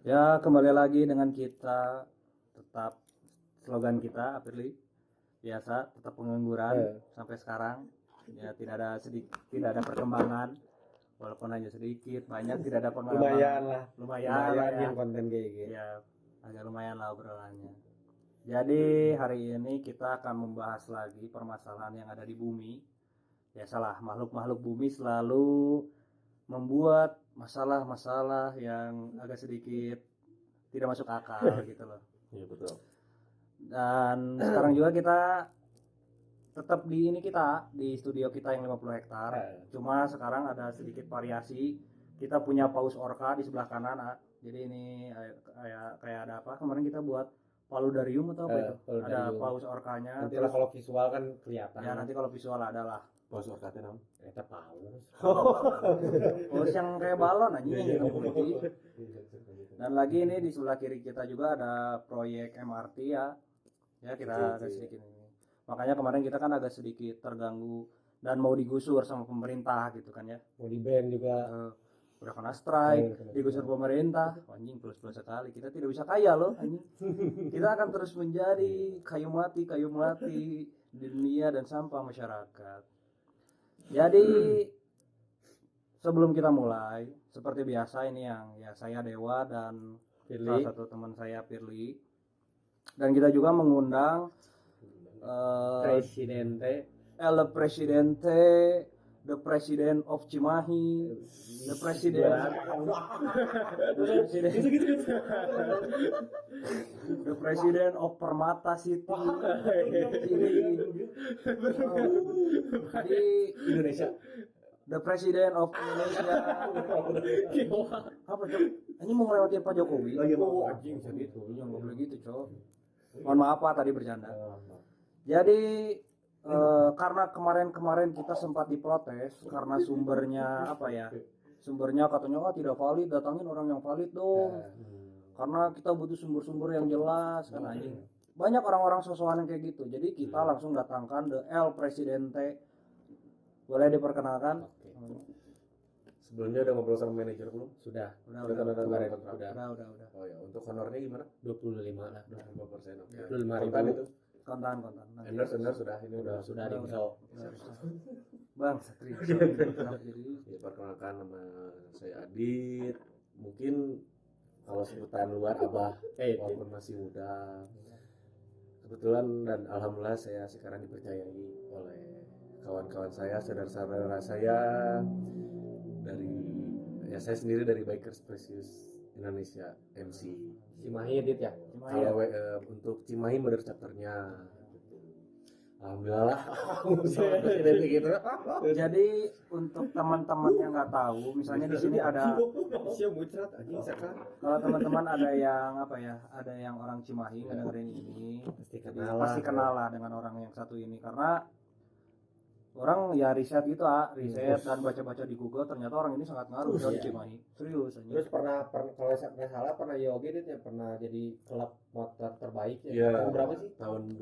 Ya, kembali lagi dengan kita, tetap slogan kita, Apirli, biasa, tetap pengangguran sampai sekarang. Ya, tidak ada perkembangan, walaupun hanya sedikit, banyak tidak ada pengembangan. Lumayan lah ya. Yang konten kayak gitu. Ya, agak lumayan lah obrolannya. Jadi hari ini kita akan membahas lagi permasalahan yang ada di bumi. Biasalah, makhluk-makhluk bumi selalu membuat masalah-masalah yang agak sedikit tidak masuk akal gitu loh. Iya betul. Dan sekarang juga kita tetap di studio kita yang 50 hektar. Cuma sekarang ada sedikit variasi. Kita punya paus orca di sebelah kanan. Jadi ini kayak ada apa? Kemarin kita buat paludarium atau apa itu? Ada paus orcanya. Nanti lah kalau visual kan kelihatan. Ya nanti kalau visual adalah paus orca itu namanya. Eta paus. Paus yang kayak balon aja yang putih. Dan lagi ini di sebelah kiri kita juga ada proyek MRT ya. Ya kita agak sedikit ini. Makanya kemarin kita kan agak sedikit terganggu dan mau digusur sama pemerintah gitu kan ya. Mau di ban juga. Udah kena strike, digusur pemerintah. Anjing plus sekali. Kita tidak bisa kaya loh anjing. Kita akan terus menjadi kayu mati di dunia dan sampah masyarakat. Jadi sebelum kita mulai, seperti biasa ini yang ya saya Dewa dan salah satu teman saya Pirli. Dan kita juga mengundang El Presidente, the President of Cimahi, the President of Permata City, di Indonesia. The President of Indonesia. Apa cok? Ini mau ngelewatin Pak Jokowi? Oh iya mau anjing segitu. Jangan boleh gitu cok. Mohon maaf Pak tadi bercanda. Jadi karena kemarin kita sempat diprotes karena sumbernya apa ya? Sumbernya katanya tidak valid, datangin orang yang valid dong. Karena kita butuh sumber-sumber yang jelas kan anjing. Banyak orang-orang sosokan yang kayak gitu. Jadi kita langsung datangkan the El Presidente. Boleh diperkenalkan? Sebelumnya udah ngobrol sama manajer belum? Sudah. Udah. Oh ya, untuk honornya gimana? 25 lah. 25%. Oke. 25.000 itu. Kontan. Endorse sudah ini sudah di Bang, Satria. Ya, perkenalkan nama saya Adit. Mungkin kalau sebutan luar Abah, walaupun masih muda. Kebetulan dan alhamdulillah saya sekarang dipercayai oleh kawan-kawan saya, saudara-saudara saya saya sendiri dari Bikers Precious Indonesia MC Cimahi Adit ya. Kalau untuk Cimahi Mother Chapternya alhamdulillah gitu. Jadi untuk teman-teman yang nggak tahu, misalnya di sini ada kalau teman-teman ada yang orang Cimahi ngedengerin ini pasti kenal lah dengan orang yang satu ini karena orang ya riset dan baca-baca di Google ternyata orang ini sangat ngaruh di Cimahi. Serius aja. Terus pernah kalau saya salah pernah yogi dia pernah jadi klub motor terbaik ya. Tahun berapa sih? Tahun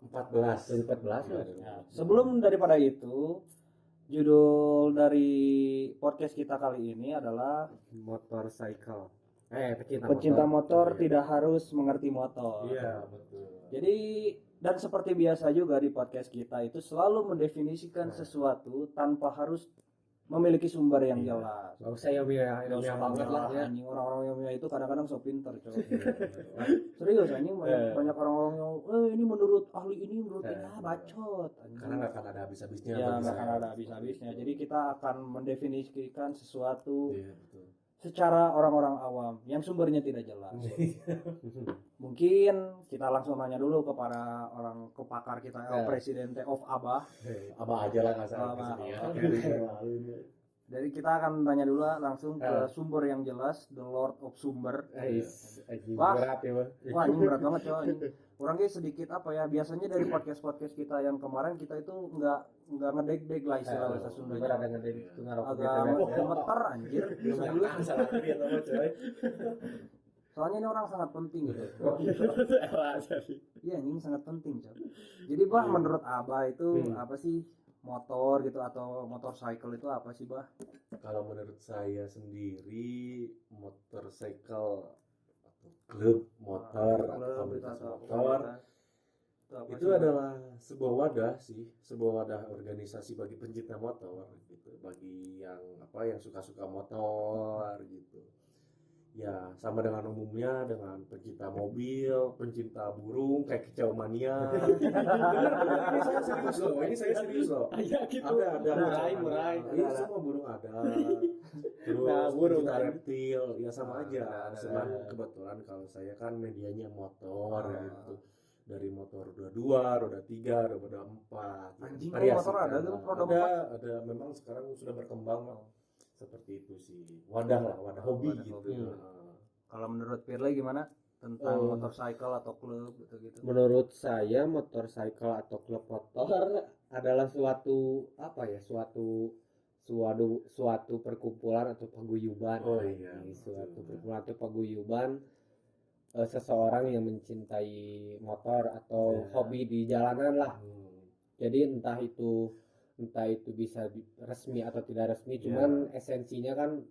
2014. Ya. Sebelum daripada itu, judul dari podcast kita kali ini adalah motorcycle. Pecinta motor tidak harus mengerti motor. Iya, betul. Jadi dan seperti biasa juga di podcast kita itu selalu mendefinisikan sesuatu tanpa harus memiliki sumber yang jelas. Gak usah ilmiah banget lah ya. Anjing orang-orang ilmiah itu kadang-kadang so pinter coy. Serius anjing banyak orang-orang yang ini menurut ahli ini menurut bacot anjing. Karena gak akan ada habis-habisnya. Ya gak akan ada habis-habisnya. Jadi kita akan mendefinisikan sesuatu secara orang-orang awam yang sumbernya tidak jelas. Mungkin kita langsung nanya dulu kepada orang kepakar kita, El Presidente of Abah. Abah aja lah kasar. Jadi kita akan tanya dulu langsung ke sumber yang jelas, the Lord of Sumber. Berat ya, wah ini berat banget coy. Orangnya sedikit apa ya, biasanya dari podcast kita yang kemarin kita itu nggak ngedeg-deg lah istilah bahasa Sundanya. Agak gemeter anjir. Soalnya ini orang sangat penting gitu. Iya ini sangat penting coy. Jadi Bah menurut Abah itu apa sih motor gitu atau motorcycle itu apa sih, Bah? Kalau menurut saya sendiri motorcycle atau klub motor atau Klub komunitas atau motor komunitas. Apa itu sih, Bah? adalah sebuah wadah sih, sebuah wadah organisasi bagi pencinta motor gitu, bagi yang suka-suka motor gitu. Ya, sama dengan umumnya dengan pencinta mobil, pencinta burung kayak kicau mania. Benar, ini saya serius loh. Ya gitu. Ada Murai. Iya, semua burung ada. Terus Nah, burung pencinta kan. reptil, ya sama aja. ada. Cuman kebetulan kalau saya kan medianya motor Ah. gitu. Dari motor roda 2, roda 3, roda 4. Anjing, Variasi motor ada kan. tuh roda Ada memang sekarang sudah berkembang lah. Seperti itu sih. Wadah hobi Wadah gitu. hobi. Nah. Kalau menurut Firly gimana tentang Oh. motorcycle atau klub gitu? Menurut saya motorcycle atau klub motor adalah suatu perkumpulan atau paguyuban. Oh iya, Suatu betul. perkumpulan atau paguyuban seseorang yang mencintai motor atau Iya. hobi di jalanan lah. Hmm. Jadi entah itu bisa resmi atau tidak resmi, Iya. cuman esensinya kan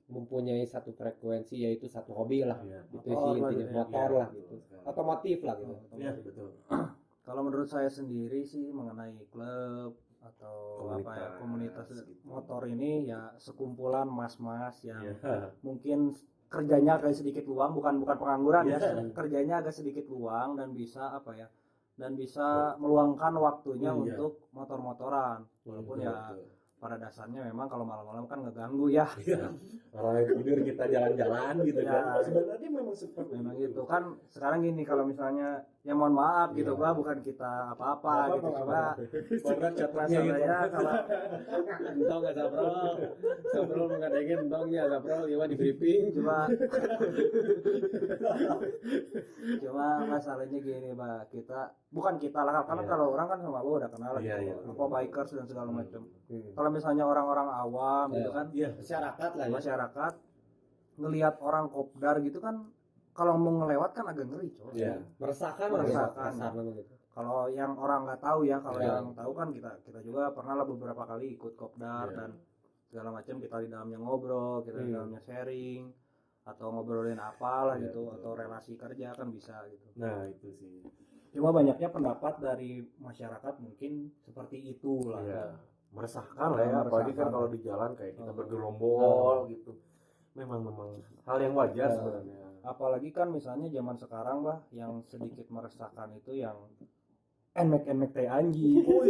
mempunyai satu frekuensi, yaitu satu hobi lah. Iya. Itu Motor sih lah intinya, gitu ya. motor Iya, lah betul gitu. sekali. Otomotif lah gitu. Iya, betul. Kalau menurut saya sendiri sih mengenai klub atau komunitas gitu. motor ini ya sekumpulan mas-mas yang Iya. mungkin kerjanya agak sedikit luang, bukan pengangguran ya, Iya. kerjanya agak sedikit luang dan bisa meluangkan waktunya Iya. untuk motor-motoran. Walaupun Betul, ya betul. pada dasarnya memang kalau malam-malam kan ngeganggu ya. Iya. Orang yang tidur kita jalan-jalan gitu Ya. kan. Sebenarnya memang seperti Memang gitu kan. Sekarang gini, kalau misalnya ya mohon maaf gitu Iya. Pak, bukan kita apa-apa gitu coba. Pokoknya catanya gitu. Masalahnya kalau Entong nggak sabrol mengadengin entongnya sabrol, ya di briefing. cuma masalahnya gini Pak, bukan kita lah, karena Iya. kalau orang kan sama lo udah kenal Iya, gitu, iya. apa bikers dan segala macam. Hmm. Kalau misalnya orang-orang awam gitu Iya. kan, Iya. Masyarakat lah ya. masyarakat ngelihat orang kopdar gitu kan, kalau mau ngelewat kan agak ngeri coy. Iya. Meresahkan Meresahkan. kasar namanya gitu. Kalau yang orang nggak tahu ya, kalau Iya. yang tahu kan kita juga pernah lah beberapa kali ikut kopdar Iya. dan segala macam, kita di dalamnya ngobrol, kita di dalamnya sharing atau ngobrolin apalah Iya, gitu, betul. atau relasi kerja kan bisa gitu. Nah, itu sih. Cuma banyaknya pendapat dari masyarakat mungkin seperti itulah. Iya. Meresahkan lah ya, apalagi kan Meresahkan. kalau di jalan kayak kita Oh. bergerombol gitu. Memang hal yang wajar Iya. sebenarnya. Apalagi kan misalnya zaman sekarang bah, yang sedikit meresahkan itu yang emek teh anjing, Oh,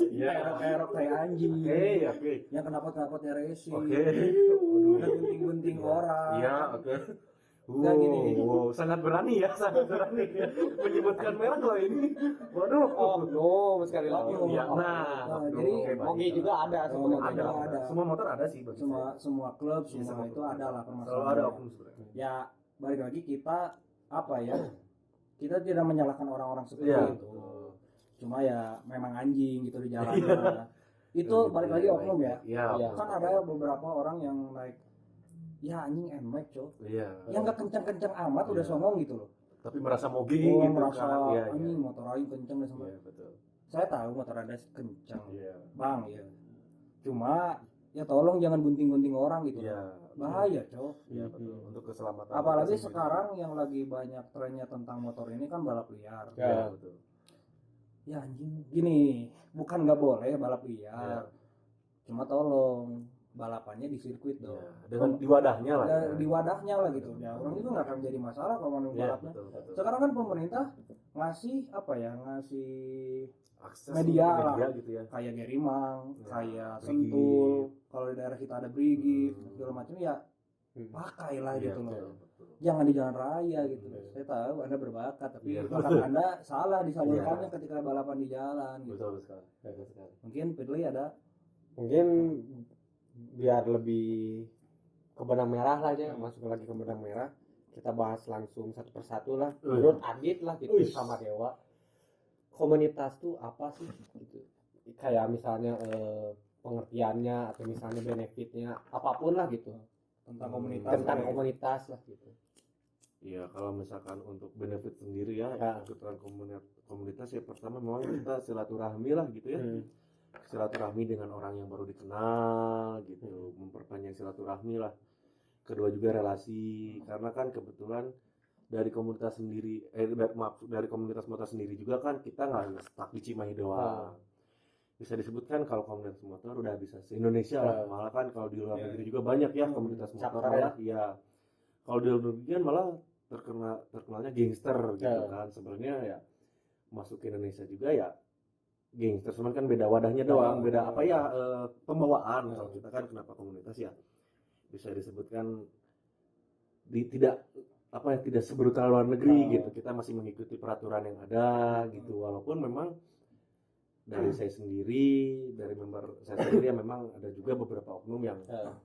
iya. erok teh anjing, Oke. yang kenapa-kenapanya racing, Oke. yang gunting-gunting orang. Iya, oke. Nggak gini. Sangat berani ya, menyebutkan merek loh ini. Waduh. Oh, sekali lagi. Oh, iya. oh. Nah, Nah, oke, jadi Mogi juga ada Oh, sebenarnya. ada. Semua motor ada sih bagi semua klub saya. semua itu ada lah Selalu ada permasalahan. oknum sebenarnya. Ya balik lagi kita kita tidak menyalahkan orang-orang seperti Iya. itu. Cuma ya memang anjing gitu di jalan. Itu Iya, balik lagi oknum ya. Iya. Iya. Kan ada beberapa orang yang naik ya anjing NMAX coy. Iya. Yang nggak kencang-kencang amat udah Iya. songong gitu loh. Tapi merasa mogi Oh, gitu merasa kan. Iya, iya. anjing motor aing kencang deh sama. Iya, betul. Saya tahu motor Anda kencang. Iya. Bang ya. Cuma ya tolong jangan gunting-gunting orang gitu. Iya. Bahaya coy. Iya, betul. Untuk keselamatan. Apalagi kita sendiri. sekarang yang lagi banyak trennya tentang motor ini kan balap liar. Ya. Iya, betul. Ya anjing, gini, bukan nggak boleh balap Iya. liar. Cuma tolong balapannya di sirkuit dong. Iya. Dengan di wadahnya lah. Ya, ya. di wadahnya lah gitu. Ya orang itu nggak akan jadi masalah kalau mau Iya, balapnya. betul. Sekarang kan pemerintah ngasih ngasih Akses media untuk lah. gitu ya. kayak Gerimang, Ya, kayak Brigif. Sentul. Kalau di daerah kita ada Brigif, segala macam ya Hmm. pakailah Iya, gitu loh. betul. Jangan di jalan raya gitu. Iya. Saya tahu Anda berbakat, tapi Iya. bakat Anda salah disalurkannya Iya. ketika balapan di jalan gitu. Betul sekali. Betul sekali. Mungkin Firly ada Mungkin biar lebih ke benang merah lah aja, masuk lagi ke benang merah. Kita bahas langsung satu persatu lah. Menurut Adit lah gitu Uish. sama Dewa. Komunitas tuh apa sih gitu. Kayak misalnya pengertiannya atau misalnya benefitnya apapun lah gitu. tentang komunitas. Tentang komunitas lah gitu. Iya, kalau misalkan untuk benefit sendiri ya, Ya. ikutan komunitas ya pertama memang kita silaturahmi lah gitu ya. silaturahmi dengan orang yang baru dikenal gitu, memperpanjang silaturahmi lah. Kedua juga relasi, karena kan kebetulan dari komunitas sendiri dari komunitas motor sendiri juga kan kita nggak stuck di Cimahi doang. Bisa disebutkan kalau komunitas motor udah bisa se-Indonesia lah. Malah kan kalau di luar negeri juga banyak ya komunitas motor malah ya. Kalau di luar negeri kan malah terkenalnya gangster gitu kan. Sebenarnya ya masuk ke Indonesia juga ya gangster, cuman kan beda wadahnya doang, beda apa ya pembawaan. Kalau kita kan kenapa komunitas ya bisa disebutkan tidak sebrutal luar negeri gitu. Kita masih mengikuti peraturan yang ada gitu, walaupun memang dari saya sendiri, dari member saya sendiri ya memang ada juga beberapa oknum yang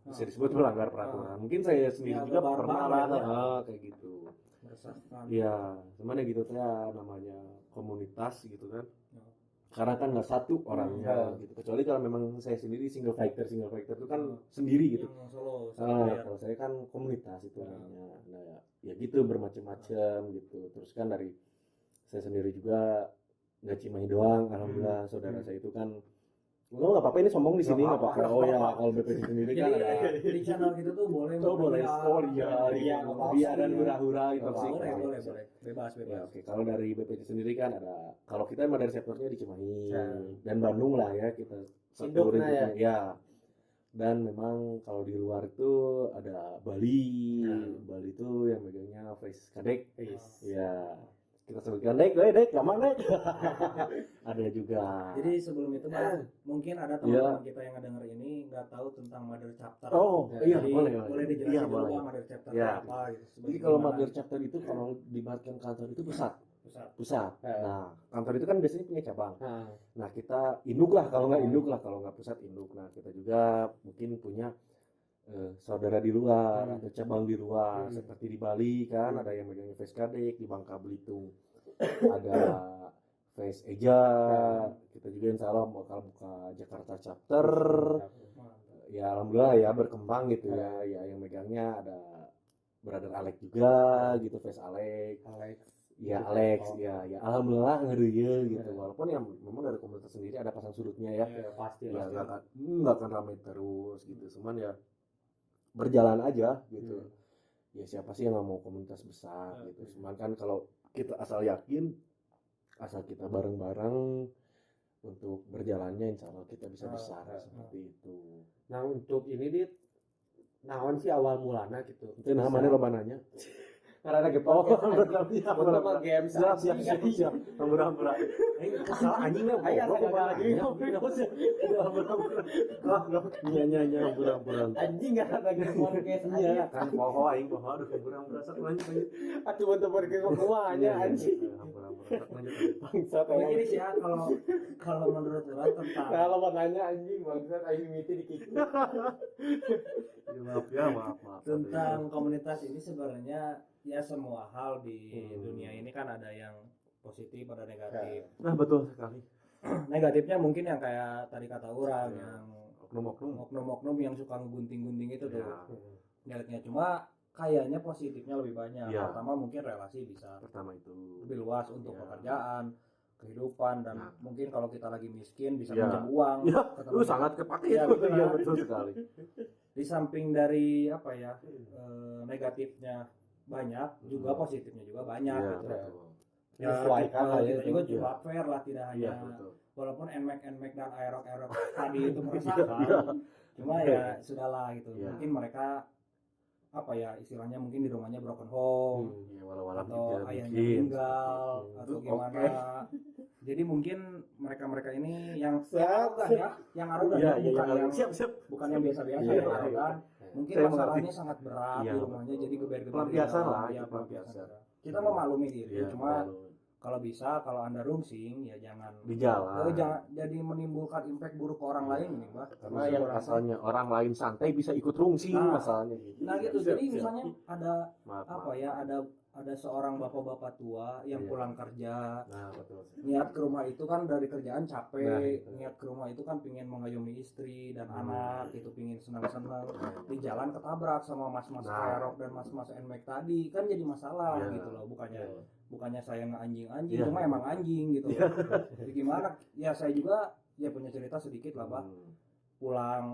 bisa disebut melanggar peraturan. Mungkin saya sendiri juga pernah lah kayak gitu. Ya, cuman ya gitu ya namanya komunitas gitu kan. Karena kan nggak satu orangnya gitu. Kecuali kalau memang saya sendiri single fighter itu kan sendiri gitu. Kalau saya kan komunitas itu namanya. Nah, ya gitu bermacam-macam gitu. Terus kan dari saya sendiri juga nggak Cimahi doang, alhamdulillah saudara saya itu kan nggak apa-apa ini sombong di sini nggak apa-apa. Oh ya, kalau BPC sendiri kan ada di channel gitu tuh boleh iya dan hura-hura gitu sih. Boleh bebas. Ya, oke. Kalau dari BPC sendiri kan ada, kalau kita emang dari sektornya di Cimahi dan Bandung lah ya, kita Induknya ya. Dan memang kalau di luar itu ada Bali. Bali itu yang megangnya Face Kadek. Ya. Kita sebutkan Dek, lama Dek. Ada juga. Jadi sebelum itu Bang, mungkin ada teman-teman kita yang ngedenger ini nggak tahu tentang Mother Chapter. Iya, jadi, boleh dijelasin dulu Bang Mother Chapter apa gitu. Jadi kalau Mother Chapter itu kalau dibagikan kantor itu pusat. Nah, kantor itu kan biasanya punya cabang. Nah, kita induk lah, kalau nggak pusat induk. Nah, kita juga mungkin punya saudara di luar atau cabang di luar, seperti di Bali kan ada yang megangnya Face Kadek, di Bangka Belitung ada Face Eja, kita juga insya Allah bakal buka Jakarta chapter. Ya alhamdulillah ya berkembang gitu ya yang megangnya ada brother Alex juga gitu, Face Alex ya alhamdulillah ngeri gitu. Walaupun ya memang dari komunitas sendiri ada pasang surutnya ya pasti nggak akan ramai terus gitu, cuman ya berjalan aja gitu. Ya siapa sih yang nggak mau komunitas besar gitu. Cuman kan kalau kita asal yakin, asal kita bareng-bareng untuk berjalannya, insya Allah kita bisa besar seperti itu. Nah untuk ini Dit, naon sih awal mulanya gitu? Itu namanya lo nanya. Karena lagi pertama game siap. Hampura. Kesal anjing lah. lagi Nyanyi hampura. Anjing nggak lagi podcast aja. Kan poho aduh hampura sak lanjut. Aduh untuk podcast semuanya anjing. Hampura Bangsat. Ini sih ya kalau menurut orang tentang Kalau mau nanya anjing bangsat aing mimiti dikit. Maaf. Tentang komunitas ini sebenarnya ya semua hal di dunia ini kan ada yang positif, ada negatif. Nah betul sekali. Negatifnya mungkin yang kayak tadi kata orang yang oknum-oknum yang suka ngegunting-gunting itu tuh. Negatifnya cuma kayaknya positifnya lebih banyak. Pertama mungkin relasi bisa itu lebih luas untuk pekerjaan, kehidupan, dan mungkin kalau kita lagi miskin bisa pinjam uang. Itu sangat kepake itu. Iya betul sekali. Di samping dari negatifnya banyak, juga positifnya juga banyak gitu. Ya, kita juga coba fair lah, tidak hanya walaupun NMAX dan aerok tadi itu meresahkan. Cuma ya sudahlah gitu. Mungkin mereka istilahnya mungkin di rumahnya broken home, atau ayahnya meninggal atau gimana. Jadi mungkin mereka ini yang arogan bukan yang biasa-biasa arogan. Mungkin masalahnya sangat berat di rumahnya, jadi geber-geber pelampiasan lah. Kita memaklumi diri, cuma kalau Anda rungsing ya jangan di jalan. Jangan jadi menimbulkan impact buruk ke orang lain nih, Mbak. Karena yang asalnya orang lain santai bisa ikut rungsing masalahnya gitu. Nah gitu. Jadi misalnya ada seorang bapak-bapak tua yang pulang kerja, niat ke rumah itu kan dari kerjaan capek, niat ke rumah itu kan pingin mengayomi istri dan anak, itu pingin senang-senang, di jalan ketabrak sama mas-mas kerok dan mas-mas NMAX tadi, kan jadi masalah gitu loh. Bukannya saya nggak anjing, cuma emang anjing gitu. Jadi gimana? Ya saya juga ya punya cerita sedikit lah bah. Hmm. Pulang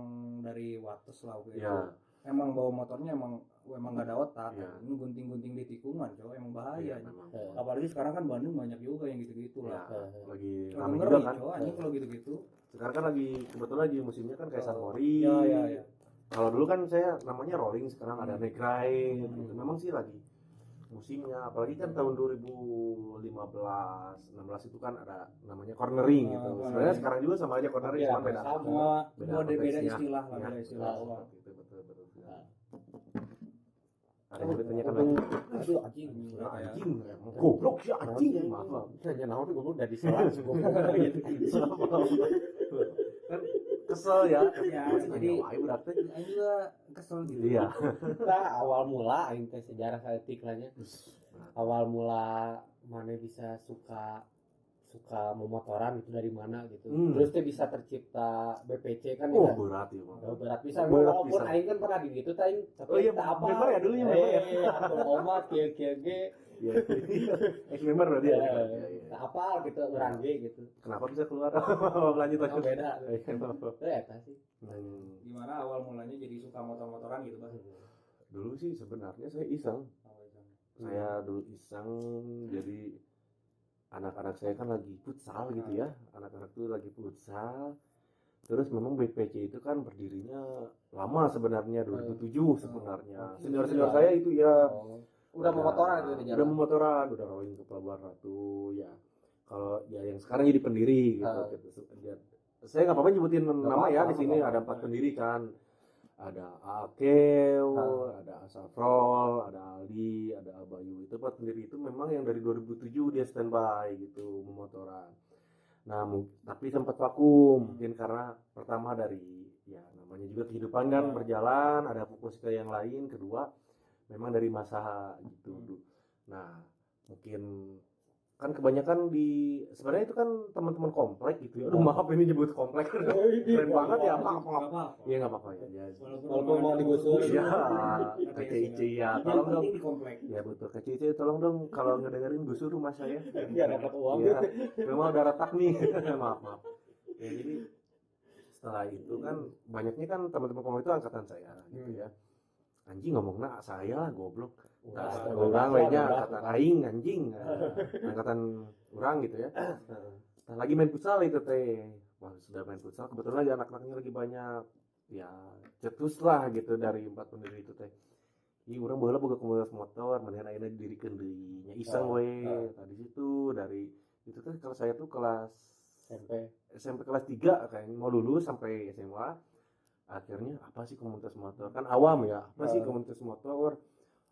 dari Wates lah waktu itu. Ya. Emang bawa motornya emang gak ada otak. Ya. Ini gunting-gunting di tikungan, coy, emang bahaya. Iya, memang. Apalagi sekarang kan Bandung banyak juga yang gitu-gitu Ya, lah. lagi Lagi ramai ngeri, juga kan. coy, anjing kalau gitu-gitu. Sekarang kan lagi kebetulan lagi musimnya kan kayak San Mori. Ya. Kalau dulu kan saya namanya rolling, sekarang ada neck ride gitu. Memang sih lagi musimnya, apalagi kan tahun 2015 16 itu kan ada namanya cornering gitu. Sebenarnya sekarang juga sama aja cornering, cuma beda. Beda konteksnya. istilah lah, Ya, beda istilah. seperti itu, betul. Ada yang ditanyakan Aduh, lagi. aduh anjing. Ya, anjing, goblok sih anjing. Maaf. Nanya naon tuh goblok udah diselang sih goblok. Kan kesel ya. Ya, jadi udah teh. aing juga kesel gitu. Iya. Kita awal mula aing teh sejarah saeutik lah nya. Awal mula mana bisa suka memotoran itu dari mana gitu. Terus teh bisa tercipta BPC kan ya. Berat ya, Bang. Berat bisa Berat walaupun bisa. aing kan pernah di gitu teh tapi Oh iya, tak apa. member ya dulu ya, member ya. Atau omat kieu ge. Iya. Ex-member berarti ya. Tak apa gitu urang ge gitu. Kenapa bisa keluar? Lanjut Oh, beda. Iya. Eta sih. Gimana awal mulanya jadi suka motor-motoran gitu, Bang? Dulu sih sebenarnya saya iseng. Saya dulu iseng, jadi anak-anak saya kan lagi futsal gitu ya. Anak-anak tuh lagi futsal. Terus memang BPC itu kan berdirinya lama sebenarnya 2007 sebenarnya. Senior-senior saya itu ya Udah memotoran itu di udah jalan. memotoran, udah rolling ke Pelabuhan Ratu ya. Kalau ya yang sekarang jadi pendiri gitu. Saya nggak apa-apa nyebutin nama ya, di sini ada 4 pendiri kan. Ada Akeo, ada Asafrol, ada Aldi, ada Abayu. Itu 4 pendiri itu memang yang dari 2007 dia standby gitu memotoran. Nah, tapi sempat vakum mungkin karena pertama dari ya namanya juga kehidupan kan berjalan, ada fokus ke yang lain, kedua memang dari masa gitu. Nah, mungkin kan kebanyakan sebenarnya itu kan teman-teman komplek gitu ya. Aduh, maaf ini nyebut komplek. Keren banget ya, maaf. Iya enggak apa-apa ya. Walaupun mau digusur. Ya, KCIC ya, tolong dong. Di komplek. Ya betul, KCIC tolong dong kalau ngedengerin gusur rumah saya. Biar dapat uang. Ya, memang udah retak nih. maaf. Ya, jadi setelah itu kan banyaknya kan teman-teman komplek itu angkatan saya gitu ya. Anjing ngomongnya saya lah goblok. Orang lainnya angkatan aing anjing. Angkatan orang gitu ya. Nah, lagi main futsal itu teh. Wah, sudah main futsal kebetulan lagi anak-anaknya lagi banyak. Ya, cetus lah gitu dari 4 pendiri itu teh. Ih, urang baheula boga komunitas motor, mendingan ayeuna didirikeun deui nya iseng we. Tadi situ dari itu teh kalau saya tuh kelas SMP kelas 3 kayaknya mau lulus sampai SMA. Akhirnya apa sih komunitas motor, kan awam ya, apa sih komunitas motor,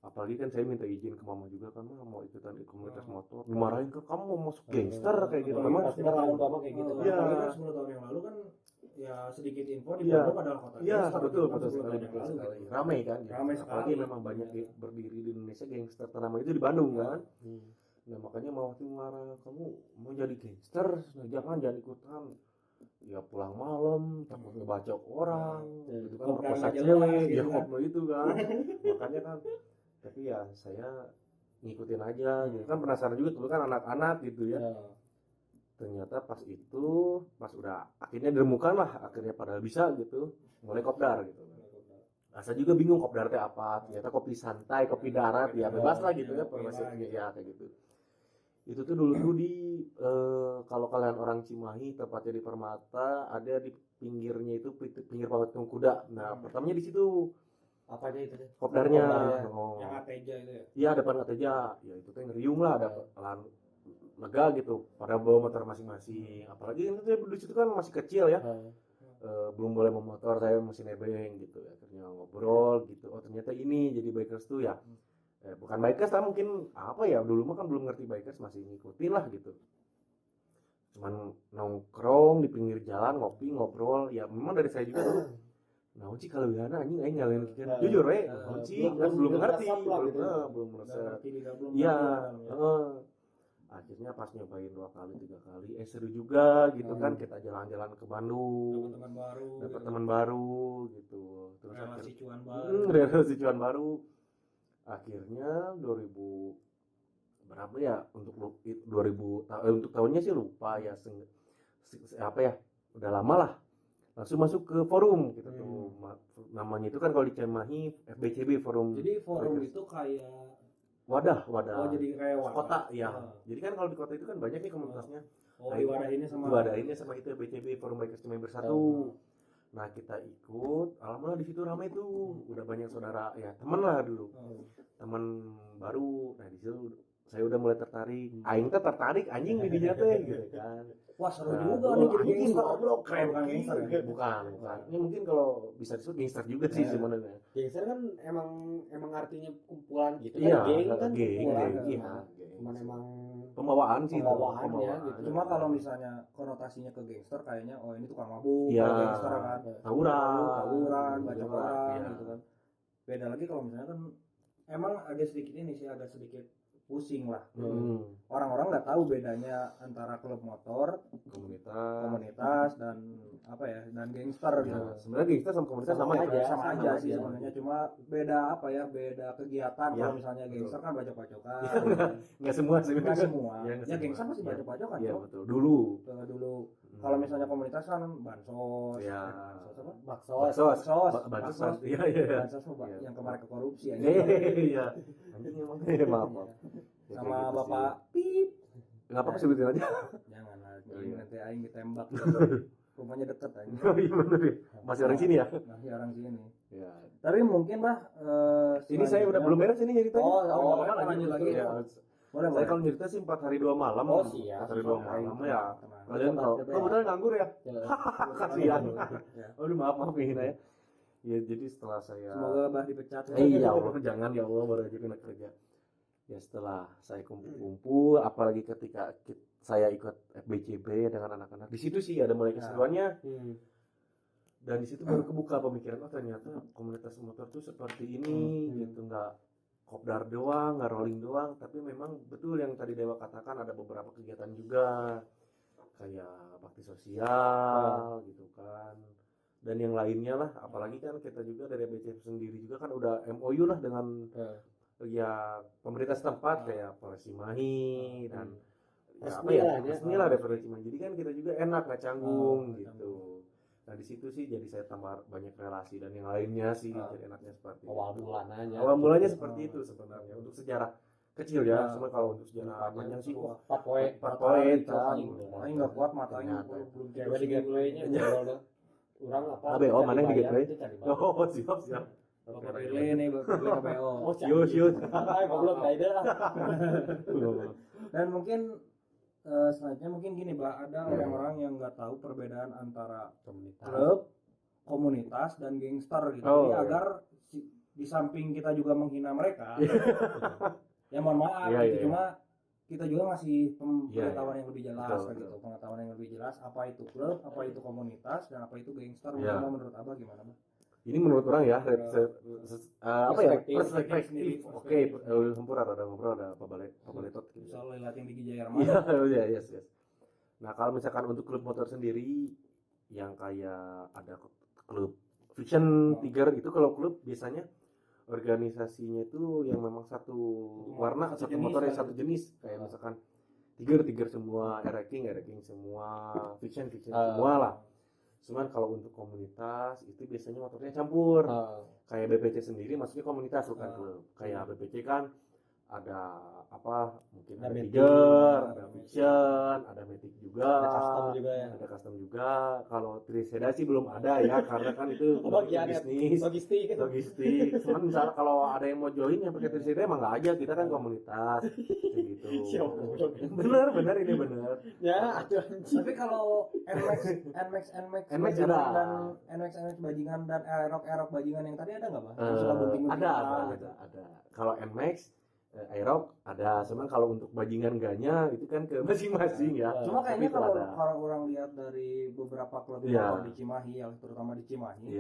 apalagi kan saya minta izin ke mama juga kan, mau ikutan komunitas motor, dimarahin kan kamu mau masuk gangster kayak gitu. Memang pasti tahun bapak kayak gitu. Iya, kan 10 tahun yang lalu kan ya sedikit info di Bandung adalah kota gangster. Betul kan, 10 sekali, tahun yang lalu gitu. ramai kan, Ramai apalagi sekali. memang banyak berdiri di Indonesia gangster ternama itu di Bandung kan. Nah makanya mau waktu marah, kamu mau jadi gangster, nah, jangan ikutan. Ya pulang malam takut ngebacok orang gitu kan, merkosa cewek ya koplo itu kan. Makanya kan tapi ya saya ngikutin aja gitu kan, penasaran juga dulu kan anak-anak gitu ya. Ternyata pas udah akhirnya ditemukan lah, akhirnya padahal bisa gitu, mulai kopdar gitu. Asa juga bingung kopdar teh apa, ternyata kopi santai, kopi darat ya bebas lah gitu ya, permasalahannya ya kayak gitu. Itu tuh dulu tuh di kalau kalian orang Cimahi tepatnya di Permata, ada di pinggirnya itu pinggir patung kuda. Nah pertamanya di situ Apanya itu deh? kopdarnya. Yang Ateja itu ya. Iya depan Ateja, ya itu tuh ngeriung lah, ada lahan lega gitu pada bawa motor masing-masing. Apalagi itu di situ kan masih kecil ya. Belum boleh memotor, saya masih nebeng gitu. Akhirnya ngobrol gitu, oh ternyata ini jadi bikers tuh ya. Bukan bikers lah mungkin apa ya, dulu mah kan belum ngerti bikers, masih ngikutin lah gitu, cuman nongkrong di pinggir jalan ngopi ngobrol ya. Memang dari saya juga tuh nah uci kalau biasa anjing aing nyalain kieu jujur uci kan belum ngerti, belum merasa iya. Akhirnya pas nyobain 2 kali 3 kali seru juga gitu kan, kita jalan-jalan ke Bandung dapat teman baru gitu, terus relasi cuan baru. Akhirnya 2000 berapa ya untuk 2000 untuk tahunnya sih lupa ya, apa ya udah lama lah langsung masuk ke forum gitu tuh. Namanya itu kan kalau di Cimahi FBCB forum. Jadi forum itu kayak wadah jadi kayak wadah. kota ya. Jadi kan kalau di kota itu kan banyak nih komunitasnya. Nah, diwadahinnya sama diwadahinnya sama itu FBCB forum Bikers Cimahi Bersatu. Nah kita ikut, alhamdulillah di situ ramai tuh, udah banyak saudara ya teman lah dulu, teman baru. Nah di situ saya udah mulai tertarik, aing teh tertarik anjing di dinya teh gitu kan. Wah seru juga nih jadi anjing gangster. goblok keren Bukan gangster ya? bukan. Ini mungkin kalau bisa disebut gangster juga sih sebenarnya. Gangster kan emang artinya kumpulan gitu Iya, kan, geng kan geng, kumpulan. iya. Cuman emang Pembawaan sih itu, Pembawaannya gitu. Cuma kalau misalnya konotasinya ke gangster kayaknya oh ini tukang mabuk, Iya. gangster kan. Tawuran, bacok orang Iya. gitu kan. Beda lagi kalau misalnya kan emang agak sedikit ini sih agak sedikit pusing lah. Orang-orang nggak tahu bedanya antara klub motor, komunitas dan apa ya dan gangster gitu. Sebenarnya gangster sama komunitas sama aja sih sebenarnya cuma beda apa ya beda kegiatan. Kalau misalnya gangster kan bacok-bacokan. Nggak semua sih. Nggak semua. Ya, Ya gangster masih bacok-bacokan. Iya betul. Dulu. Kalau misalnya komunitas kan bansos. Ya. baksos. Bansos. Iya. Bansos yang kemarin ke korupsi ya. Iya. Anjing emang maaf. Sama Bapak Pip. Enggak apa-apa sebutin aja. Jangan lah, nanti aing ditembak. Rumahnya deket aja. Iya benar ya. Masih orang sini ya? Masih orang sini. Ya. Tapi mungkin lah Ini saya udah belum beres ini ceritanya. Oh, lanjut lagi. Ya. Boleh, Saya kalau cerita sih 4 hari 2 malam. Oh, siap. 4 hari 2 malam ya. Tenang. Kalian kalau kebetulan nganggur ya. Kasihan. Ya. Aduh maaf ini ya. Ya jadi setelah saya Semoga bah dipecat. ya Allah jangan ya Allah baru aja pindah kerja. Ya setelah saya kumpul-kumpul apalagi ketika saya ikut FBCB dengan anak-anak. Di situ sih ada mulai keseruannya. Dan di situ baru kebuka pemikiran oh ternyata komunitas motor tuh seperti ini gitu nggak kopdar doang, nggak rolling doang, tapi memang betul yang tadi Dewa katakan ada beberapa kegiatan juga kayak bakti sosial gitu kan dan yang lainnya lah apalagi kan kita juga dari BCF sendiri juga kan udah MOU lah dengan ya pemerintah setempat kayak Polres Cimahi dan resmi lah dari Polres Cimahi jadi kan kita juga enak nggak canggung gitu. Nah di situ sih jadi saya tambah banyak relasi dan yang lainnya sih jadi enaknya seperti awal mulanya seperti itu sebenarnya untuk sejarah kecil ya cuma kalau untuk sejarah panjang sih 4 poin Aing nggak kuat matanya belum cewek di gateway-nya orang apa ABO mana yang di gateway oh siap Bapak pilih nih pilih KPO. Sius goblok kaida Dan mungkin selanjutnya mungkin gini Mbak, ada orang-orang yang nggak tahu perbedaan antara klub, komunitas dan gangster gitu. Jadi agar di samping kita juga menghina mereka, ya mohon maaf gitu. Cuma kita juga ngasih pengetahuan yang lebih jelas gitu, pengetahuan yang lebih jelas apa itu klub, apa itu komunitas dan apa itu gangster. Menurut Abah gimana Mbak? Ini menurut orang ya apa ya perspektif oke sempurna ada ngobrol ada Pak Baletot gitu. Soal latihan di Gijaya Armada. Iya yes. Nah kalau misalkan untuk klub motor sendiri yang kayak ada klub Fiction Tiger itu kalau klub biasanya organisasinya itu yang memang satu warna satu motor yang satu jenis kayak misalkan Tiger semua, Ranking semua, Fiction semua lah. Cuman kalau untuk komunitas itu biasanya motornya campur. Kayak BPC sendiri maksudnya komunitas bukan klub. Kayak BPC kan ada apa mungkin ada Tiger, ada Fiction, ada Matic juga, ada custom juga. Kalau Triseda sih belum ada ya karena kan itu bisnis logistik. Cuman misalnya kalau ada yang mau join yang pakai Triseda emang nggak aja kita kan komunitas kayak gitu. Bener ini bener. Ya, tapi kalau NMAX bajingan dan Aerox bajingan yang tadi ada nggak Pak? Ada. Kalau NMAX Aerox ada, cuman kalau untuk bajingan ganya itu kan ke masing-masing ya. Cuma kayaknya kalau orang lihat dari beberapa klub motor di Cimahi, yang terutama di Cimahi,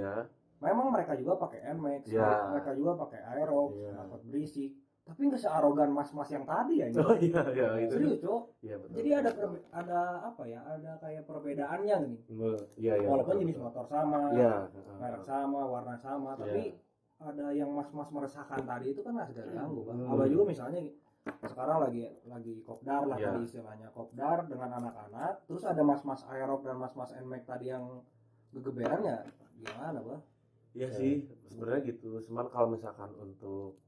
memang mereka juga pakai NMAX, mereka juga pakai Aerox, dapat berisik. Tapi nggak searogan mas-mas yang tadi ya. Oh iya itu. Serius Cok. Iya betul. Jadi ada apa ya? Ada kayak perbedaannya nih. Iya. Walaupun jenis motor sama, merek sama, warna sama, tapi Iya. ada yang mas-mas meresahkan tadi itu kan agak ganggu Bang. Abah juga misalnya sekarang lagi kopdar lah Iya. tadi istilahnya kopdar dengan anak-anak, terus ada mas-mas aerok dan mas-mas nmax tadi yang gegeberan ya gimana bah? Iya sih sebenarnya gitu. Cuman kalau misalkan untuk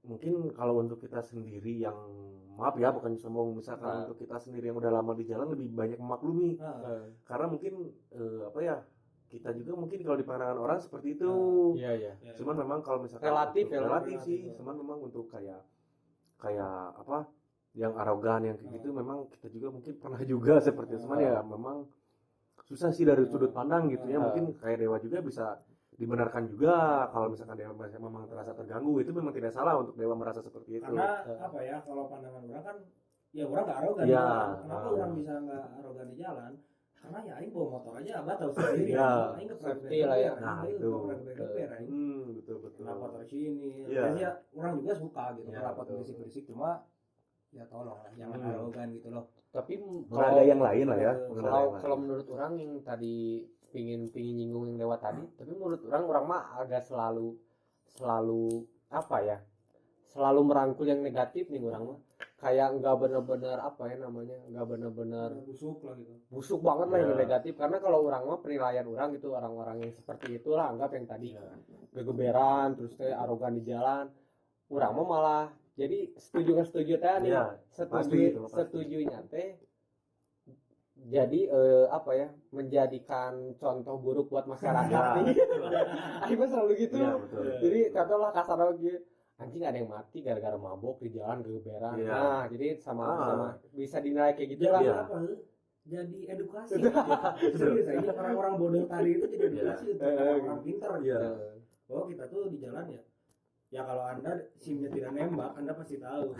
mungkin kalau untuk kita sendiri yang maaf ya bukan sombong, misalkan Nah. untuk kita sendiri yang udah lama di jalan lebih banyak memaklumi Nah, karena mungkin apa ya, kita juga mungkin kalau di pandangan orang seperti itu. Iya iya. ya, Cuman memang kalau misalkan Relatif untuk- ya, relatif relatif sih, ya. cuman memang untuk kayak apa yang arogan yang kayak gitu memang kita juga mungkin pernah juga seperti itu. Cuman ya memang susah sih dari sudut pandang gitu ya. Mungkin kayak Dewa juga bisa dibenarkan juga kalau misalkan Dewa memang terasa terganggu, itu memang tidak salah untuk Dewa merasa seperti itu. karena apa ya, kalau pandangan orang kan ya orang nggak arogan Iya. di jalan. Kenapa orang bisa nggak arogan di jalan? Karena ya aing bawa motor aja abah tahu sendiri. Iya. Aing ke Safety lah ya. Nah, aing itu. geber aing. Betul betul. Kenapa terus ini? Iya. Ya orang juga suka gitu Iya, kenapa betul. berisik-berisik, cuma ya tolong lah jangan arogan gitu loh. Tapi Nggak ada yang lain lah ya. Kalau- Nggak ada kalau yang lain. kalau menurut orang yang tadi pingin nyinggung yang lewat tadi, tapi menurut orang mah agak selalu apa ya, selalu merangkul yang negatif nih orang mah, kayak nggak bener-bener apa ya namanya, nggak bener-bener Busuk lah gitu. busuk banget lah yang Ya. negatif. Karena kalau orang mah penilaian orang gitu, orang-orang yang seperti itulah, anggap yang tadi gegeberan terus teh arogan di jalan, orang mah malah jadi setuju teh nih, Iya, pasti itu, pasti. setujunya teh jadi apa ya, menjadikan contoh buruk buat masyarakat Ya. nih. Akhirnya mah selalu gitu. Iya, betul. Jadi katalah kasar lagi, anjing ada yang mati gara-gara mabok di jalan gegeberan. Iya. Nah, jadi sama Ah. bisa dinilai kayak gitu Jadi lah. Iya. apa? Jadi edukasi. Serius ini orang-orang bodoh tadi itu jadi edukasi untuk orang pintar. Iya. Bahwa kita tuh di jalan ya. Ya kalau Anda SIM-nya tidak nembak, Anda pasti tahu.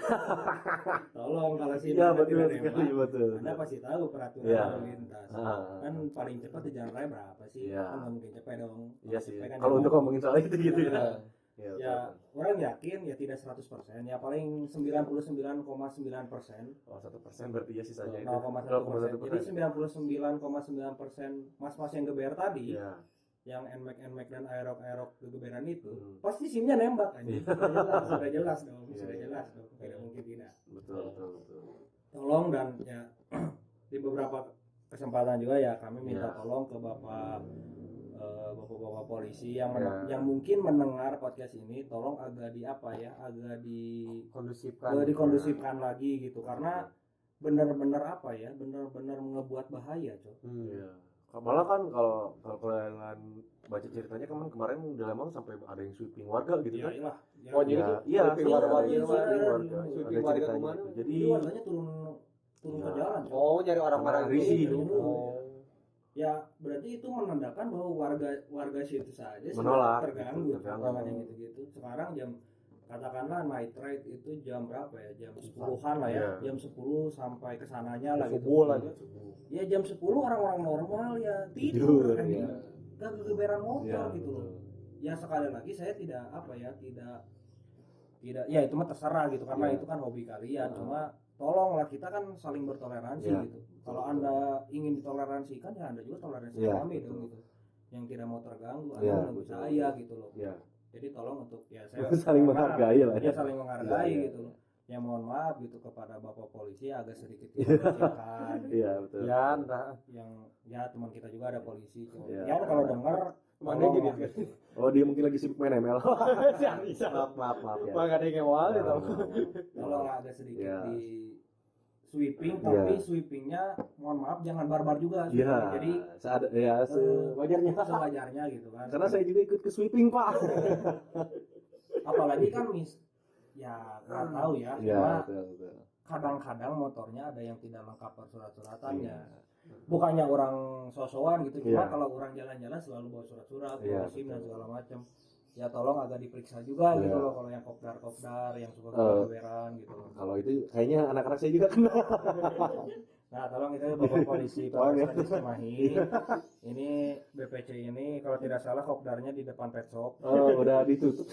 Tolong kalau Iya SIM-nya betul tidak sekali, nembak, betul. Anda pasti tahu peraturan Iya. lalu lintas. Ah. Kan paling cepat di jalan raya berapa sih? Iya. Kan nggak mungkin cepet dong. Iya sih. Cepet kan Kalau jauh. untuk ngomongin soal itu gitu ya. Iya. Iya, Ya betul. orang yakin ya tidak 100%, ya paling 99,9%. Oh, 1% berarti ya sisanya itu 0,1%. Jadi 99,9% mas-mas yang geber tadi, Iya. yang nmax dan aerok geberan itu, Hmm. pasti SIM-nya nembak aja. Iya. Sudah jelas dong, Iya, sudah iya. jelas dong. Tidak mungkin tidak. Betul betul. Tolong dan ya di beberapa kesempatan juga ya kami minta Iya. tolong ke bapak-bapak polisi yang Iya. yang mungkin mendengar podcast ini, tolong agak agak Kondusifkan. dikondusifkan lagi gitu, karena benar-benar benar-benar ngebuat bahaya, Cok. Iya. Malah kan kalau kalian baca ceritanya kemarin di Lembang sampai ada yang sweeping warga gitu Ya, kan. iyalah. Ya, Oh, jadi Iya, tuh iya, sweeping iya, warga ada di yang mana? sweeping warga. Sweeping Ada warga ceritanya kemana? gitu. Jadi jadi warganya turun Iya. ke jalan, Cok. Oh, nyari orang-orang Karena risih. gitu. Iya. Oh. Ya berarti itu menandakan bahwa warga situ saja sudah Menolak, terganggu, gitu, terganggu. makanya gitu-gitu. Sekarang katakanlah night ride itu jam berapa ya, jam 10-an lah ya, Iya. jam 10 sampai kesananya lah gitu. Subuh lah ya. Ya jam 10 orang-orang normal ya Tidur, tidur kan, ya. gak gegeberan motor Iya, gitu loh. betul. Ya sekali lagi saya tidak ya itu mah terserah gitu, karena Iya. itu kan hobi kalian. Cuma tolonglah, kita kan saling bertoleransi Iya. gitu. Kalau Anda ingin ditoleransikan ya Anda juga toleransi Iya, kami betul. dong gitu. Yang tidak mau terganggu Iya, Anda menunggu betul. saya gitu loh. Iya. Jadi tolong untuk ya saya Saling menghargai lah ya ya. saling menghargai Iya, iya. gitu loh. Ya mohon maaf gitu kepada Bapak polisi agak sedikit dikecilkan gitu. Iya, betul. Ya, entah. Yang ya teman kita juga ada polisi. Iya. Ya kalau dengar Mana tolong gini lah. kan? Oh, dia mungkin lagi sibuk main ML. Bisa. maaf ya. Mah gak ada yang ngewal itu. Tolong agak sedikit Iya. di sweeping, Iya. tapi sweepingnya mohon maaf jangan barbar juga. Iya. Jadi sewajarnya. sewajarnya gitu kan. Karena saya juga ikut ke sweeping, Pak. Apalagi kan ya nggak tahu ya. Iya, Cuma betul. kadang-kadang motornya ada yang tidak lengkap surat-suratannya. Iya. Bukannya orang sosokan gitu, cuma Iya. kalau orang jalan-jalan selalu bawa surat-surat, Iya, bawa SIM dan betul. segala macam. Ya tolong agak diperiksa juga gitu Iya. loh, kalau yang kopdar yang suka Eh. keberan gitu loh. Kalau itu kayaknya anak-anak saya juga kena. Nah, tolong itu Bapak Polisi Tolong ya. Polres Cimahi. Ini BPC ini kalau tidak salah kopdarnya di depan pet shop. Oh, udah ditutup.